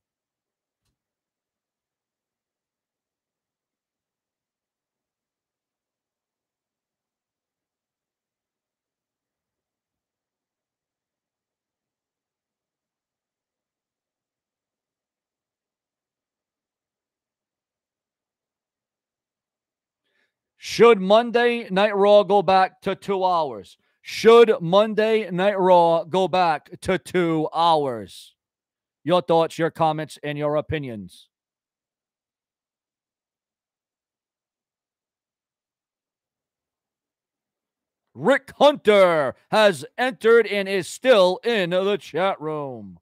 Speaker 1: Should Monday Night Raw go back to 2 hours? Should Monday Night Raw go back to 2 hours? Your thoughts, your comments, and your opinions. Rick Hunter has entered and is still in the chat room.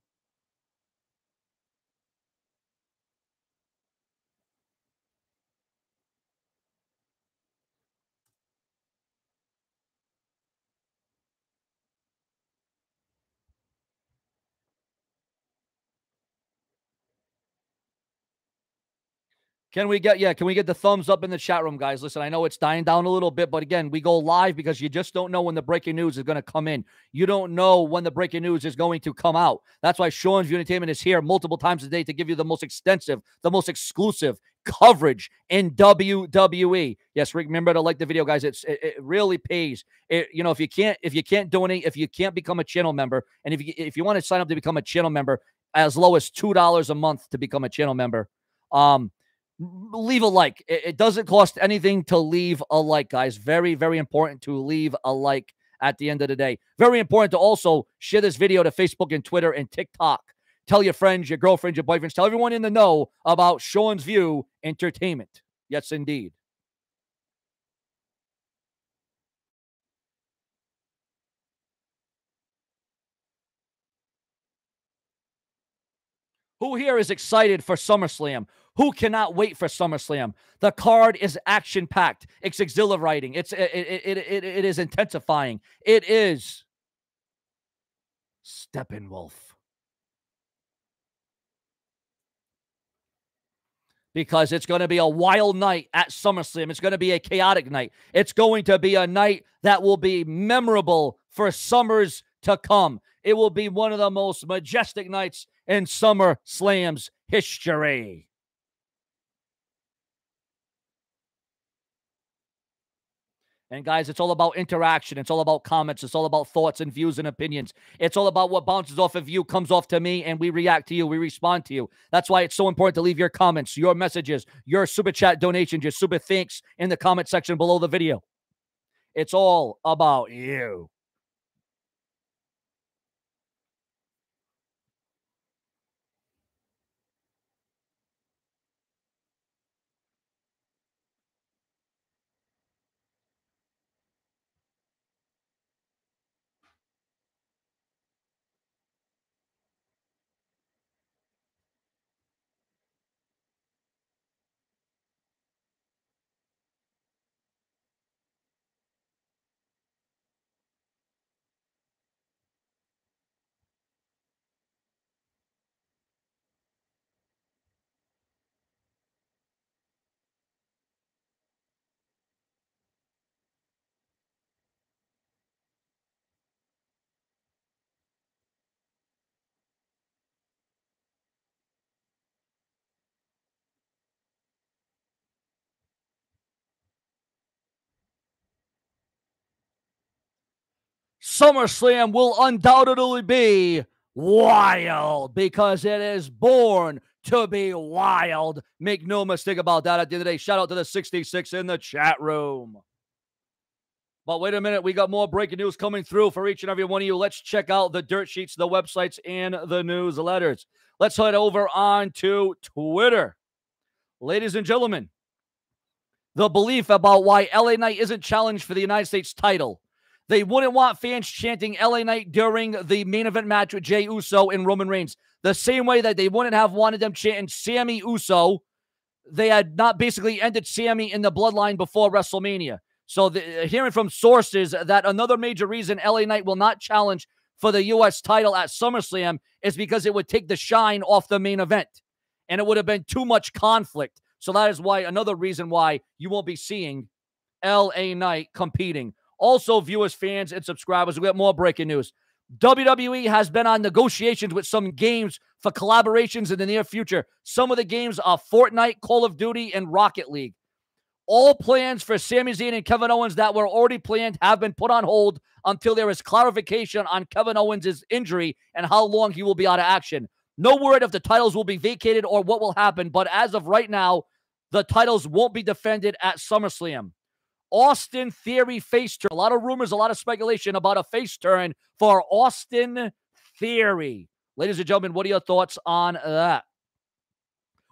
Speaker 1: Can we get the thumbs up in the chat room, guys? Listen, I know it's dying down a little bit, but again, we go live because you just don't know when the breaking news is going to come in. You don't know when the breaking news is going to come out. That's why Sean's View Entertainment is here multiple times a day to give you the most extensive, the most exclusive coverage in WWE. Yes, remember to like the video, guys. It really pays. If you can't donate, if you can't become a channel member, and if you want to sign up to become a channel member, as low as $2 a month to become a channel member, leave a like. It doesn't cost anything to leave a like, guys. Very, very important to leave a like at the end of the day. Very important to also share this video to Facebook and Twitter and TikTok. Tell your friends, your girlfriends, your boyfriends. Tell everyone in the know about Sean's View Entertainment. Yes, indeed. Who here is excited for SummerSlam? Who cannot wait for SummerSlam? The card is action-packed. It's exhilarating. It is intensifying. It is Steppenwolf. Because it's going to be a wild night at SummerSlam. It's going to be a chaotic night. It's going to be a night that will be memorable for summers to come. It will be one of the most majestic nights in SummerSlam's history. And guys, it's all about interaction. It's all about comments. It's all about thoughts and views and opinions. It's all about what bounces off of you, comes off to me, and we react to you. We respond to you. That's why it's so important to leave your comments, your messages, your super chat donations, your super thanks in the comment section below the video. It's all about you. SummerSlam will undoubtedly be wild because it is born to be wild. Make no mistake about that. At the end of the day, shout out to the 66 in the chat room. But wait a minute, we got more breaking news coming through for each and every one of you. Let's check out the dirt sheets, the websites, and the newsletters. Let's head over on to Twitter. Ladies and gentlemen, the belief about why LA Knight isn't challenged for the United States title. They wouldn't want fans chanting LA Knight during the main event match with Jey Uso and Roman Reigns. The same way that they wouldn't have wanted them chanting Sammy Uso. They had not basically ended Sammy in the bloodline before WrestleMania. So hearing from sources that another major reason LA Knight will not challenge for the U.S. title at SummerSlam is because it would take the shine off the main event. And it would have been too much conflict. So that is why another reason why you won't be seeing LA Knight competing. Also, viewers, fans, and subscribers, we got more breaking news. WWE has been on negotiations with some games for collaborations in the near future. Some of the games are Fortnite, Call of Duty, and Rocket League. All plans for Sami Zayn and Kevin Owens that were already planned have been put on hold until there is clarification on Kevin Owens' injury and how long he will be out of action. No word if the titles will be vacated or what will happen, but as of right now, the titles won't be defended at SummerSlam. Austin Theory face turn. A lot of rumors, a lot of speculation about a face turn for Austin Theory. Ladies and gentlemen, what are your thoughts on that?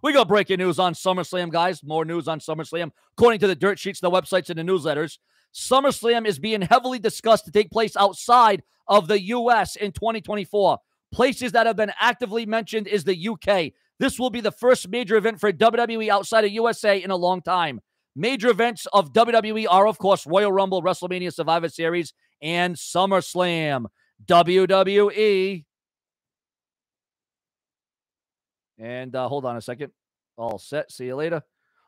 Speaker 1: We got breaking news on SummerSlam, guys. More news on SummerSlam. According to the dirt sheets, the websites, and the newsletters, SummerSlam is being heavily discussed to take place outside of the U.S. in 2024. Places that have been actively mentioned is the UK. This will be the first major event for WWE outside of USA in a long time. Major events of WWE are, of course, Royal Rumble, WrestleMania, Survivor Series, and SummerSlam. WWE. And hold on a second. All set. See you later.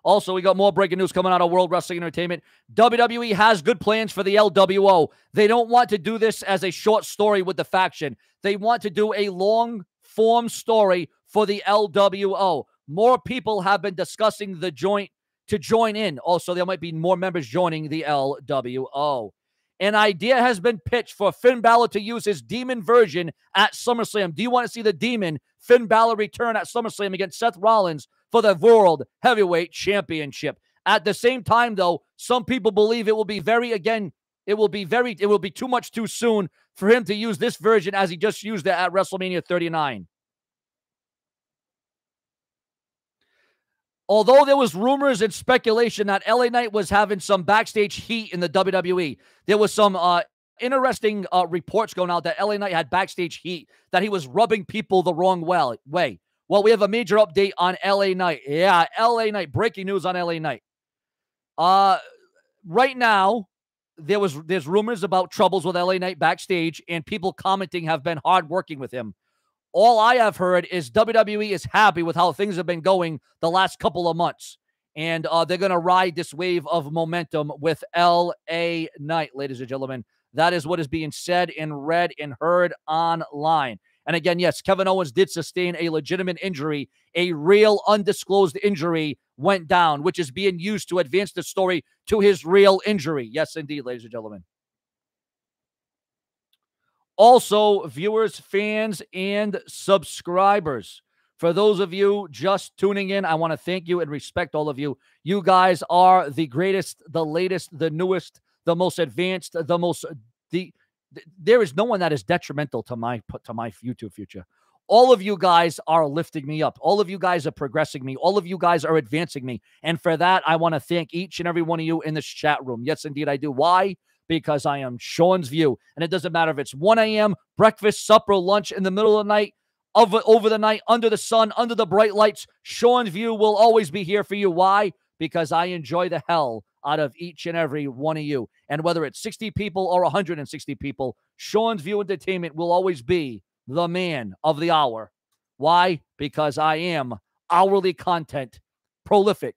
Speaker 1: Also, we got more breaking news coming out of World Wrestling Entertainment. WWE has good plans for the LWO. They don't want to do this as a short story with the faction. They want to do a long-form story for the LWO. More people have been discussing the joint to join in. Also, there might be more members joining the LWO. An idea has been pitched for Finn Balor to use his Demon version at SummerSlam. Do you want to see the Demon Finn Balor return at SummerSlam against Seth Rollins for the World Heavyweight Championship? At the same time, though, some people believe it will be too much too soon for him to use this version as he just used it at WrestleMania 39. Although there was rumors and speculation that LA Knight was having some backstage heat in the WWE, there was some interesting reports going out that LA Knight had backstage heat, that he was rubbing people the wrong way. Well, we have a major update on LA Knight. Yeah, LA Knight. Breaking news on LA Knight. Right now, there's rumors about troubles with LA Knight backstage, and people commenting have been hard working with him. All I have heard is WWE is happy with how things have been going the last couple of months. And they're going to ride this wave of momentum with LA Knight, ladies and gentlemen. That is what is being said and read and heard online. And again, yes, Kevin Owens did sustain a legitimate injury. A real undisclosed injury went down, which is being used to advance the story to his real injury. Yes, indeed, ladies and gentlemen. Also, viewers, fans, and subscribers. For those of you just tuning in, I want to thank you and respect all of you. You guys are the greatest, the latest, the newest, the most advanced, there is no one that is detrimental to my YouTube future. All of you guys are lifting me up. All of you guys are progressing me. All of you guys are advancing me. And for that, I want to thank each and every one of you in this chat room. Yes, indeed, I do. Why? Because I am Sean's View. And it doesn't matter if it's 1 a.m., breakfast, supper, lunch, in the middle of the night, over the night, under the sun, under the bright lights. Sean's View will always be here for you. Why? Because I enjoy the hell out of each and every one of you. And whether it's 60 people or 160 people, Sean's View Entertainment will always be the man of the hour. Why? Because I am hourly content, prolific,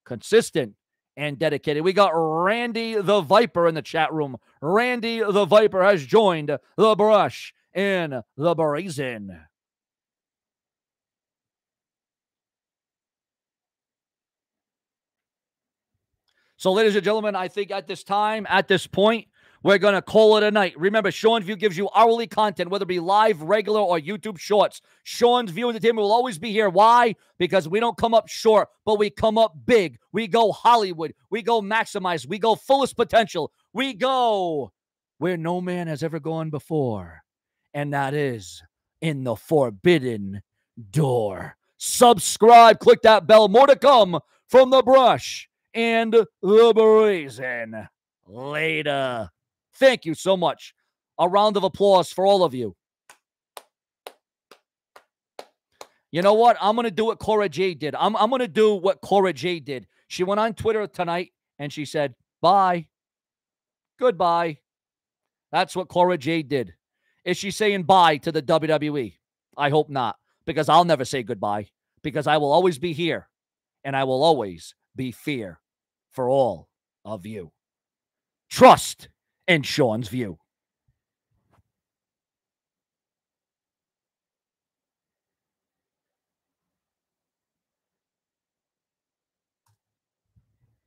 Speaker 1: consistent, and dedicated. We got Randy the Viper in the chat room. Randy the Viper has joined the brush in the brazen. So, ladies and gentlemen, I think at this time, at this point, We're going to call it a night. Remember, Sean's View gives you hourly content, whether it be live, regular, or YouTube shorts. Sean's View Entertainment will always be here. Why? Because we don't come up short, but we come up big. We go Hollywood. We go maximize. We go fullest potential. We go where no man has ever gone before, and that is in the forbidden door. Subscribe. Click that bell. More to come from the Brush and the Brazen. Later. Thank you so much. A round of applause for all of you. You know what? I'm going to do what Cora J did. I'm going to do what Cora J did. She went on Twitter tonight and she said, bye. Goodbye. That's what Cora J did. Is she saying bye to the WWE? I hope not, because I'll never say goodbye, because I will always be here and I will always be fear for all of you. Trust in Sean's View.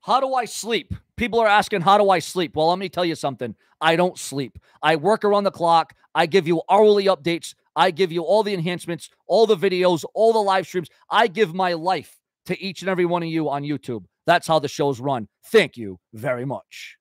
Speaker 1: How do I sleep? People are asking, how do I sleep? Well, let me tell you something. I don't sleep. I work around the clock. I give you hourly updates. I give you all the enhancements, all the videos, all the live streams. I give my life to each and every one of you on YouTube. That's how the shows run. Thank you very much.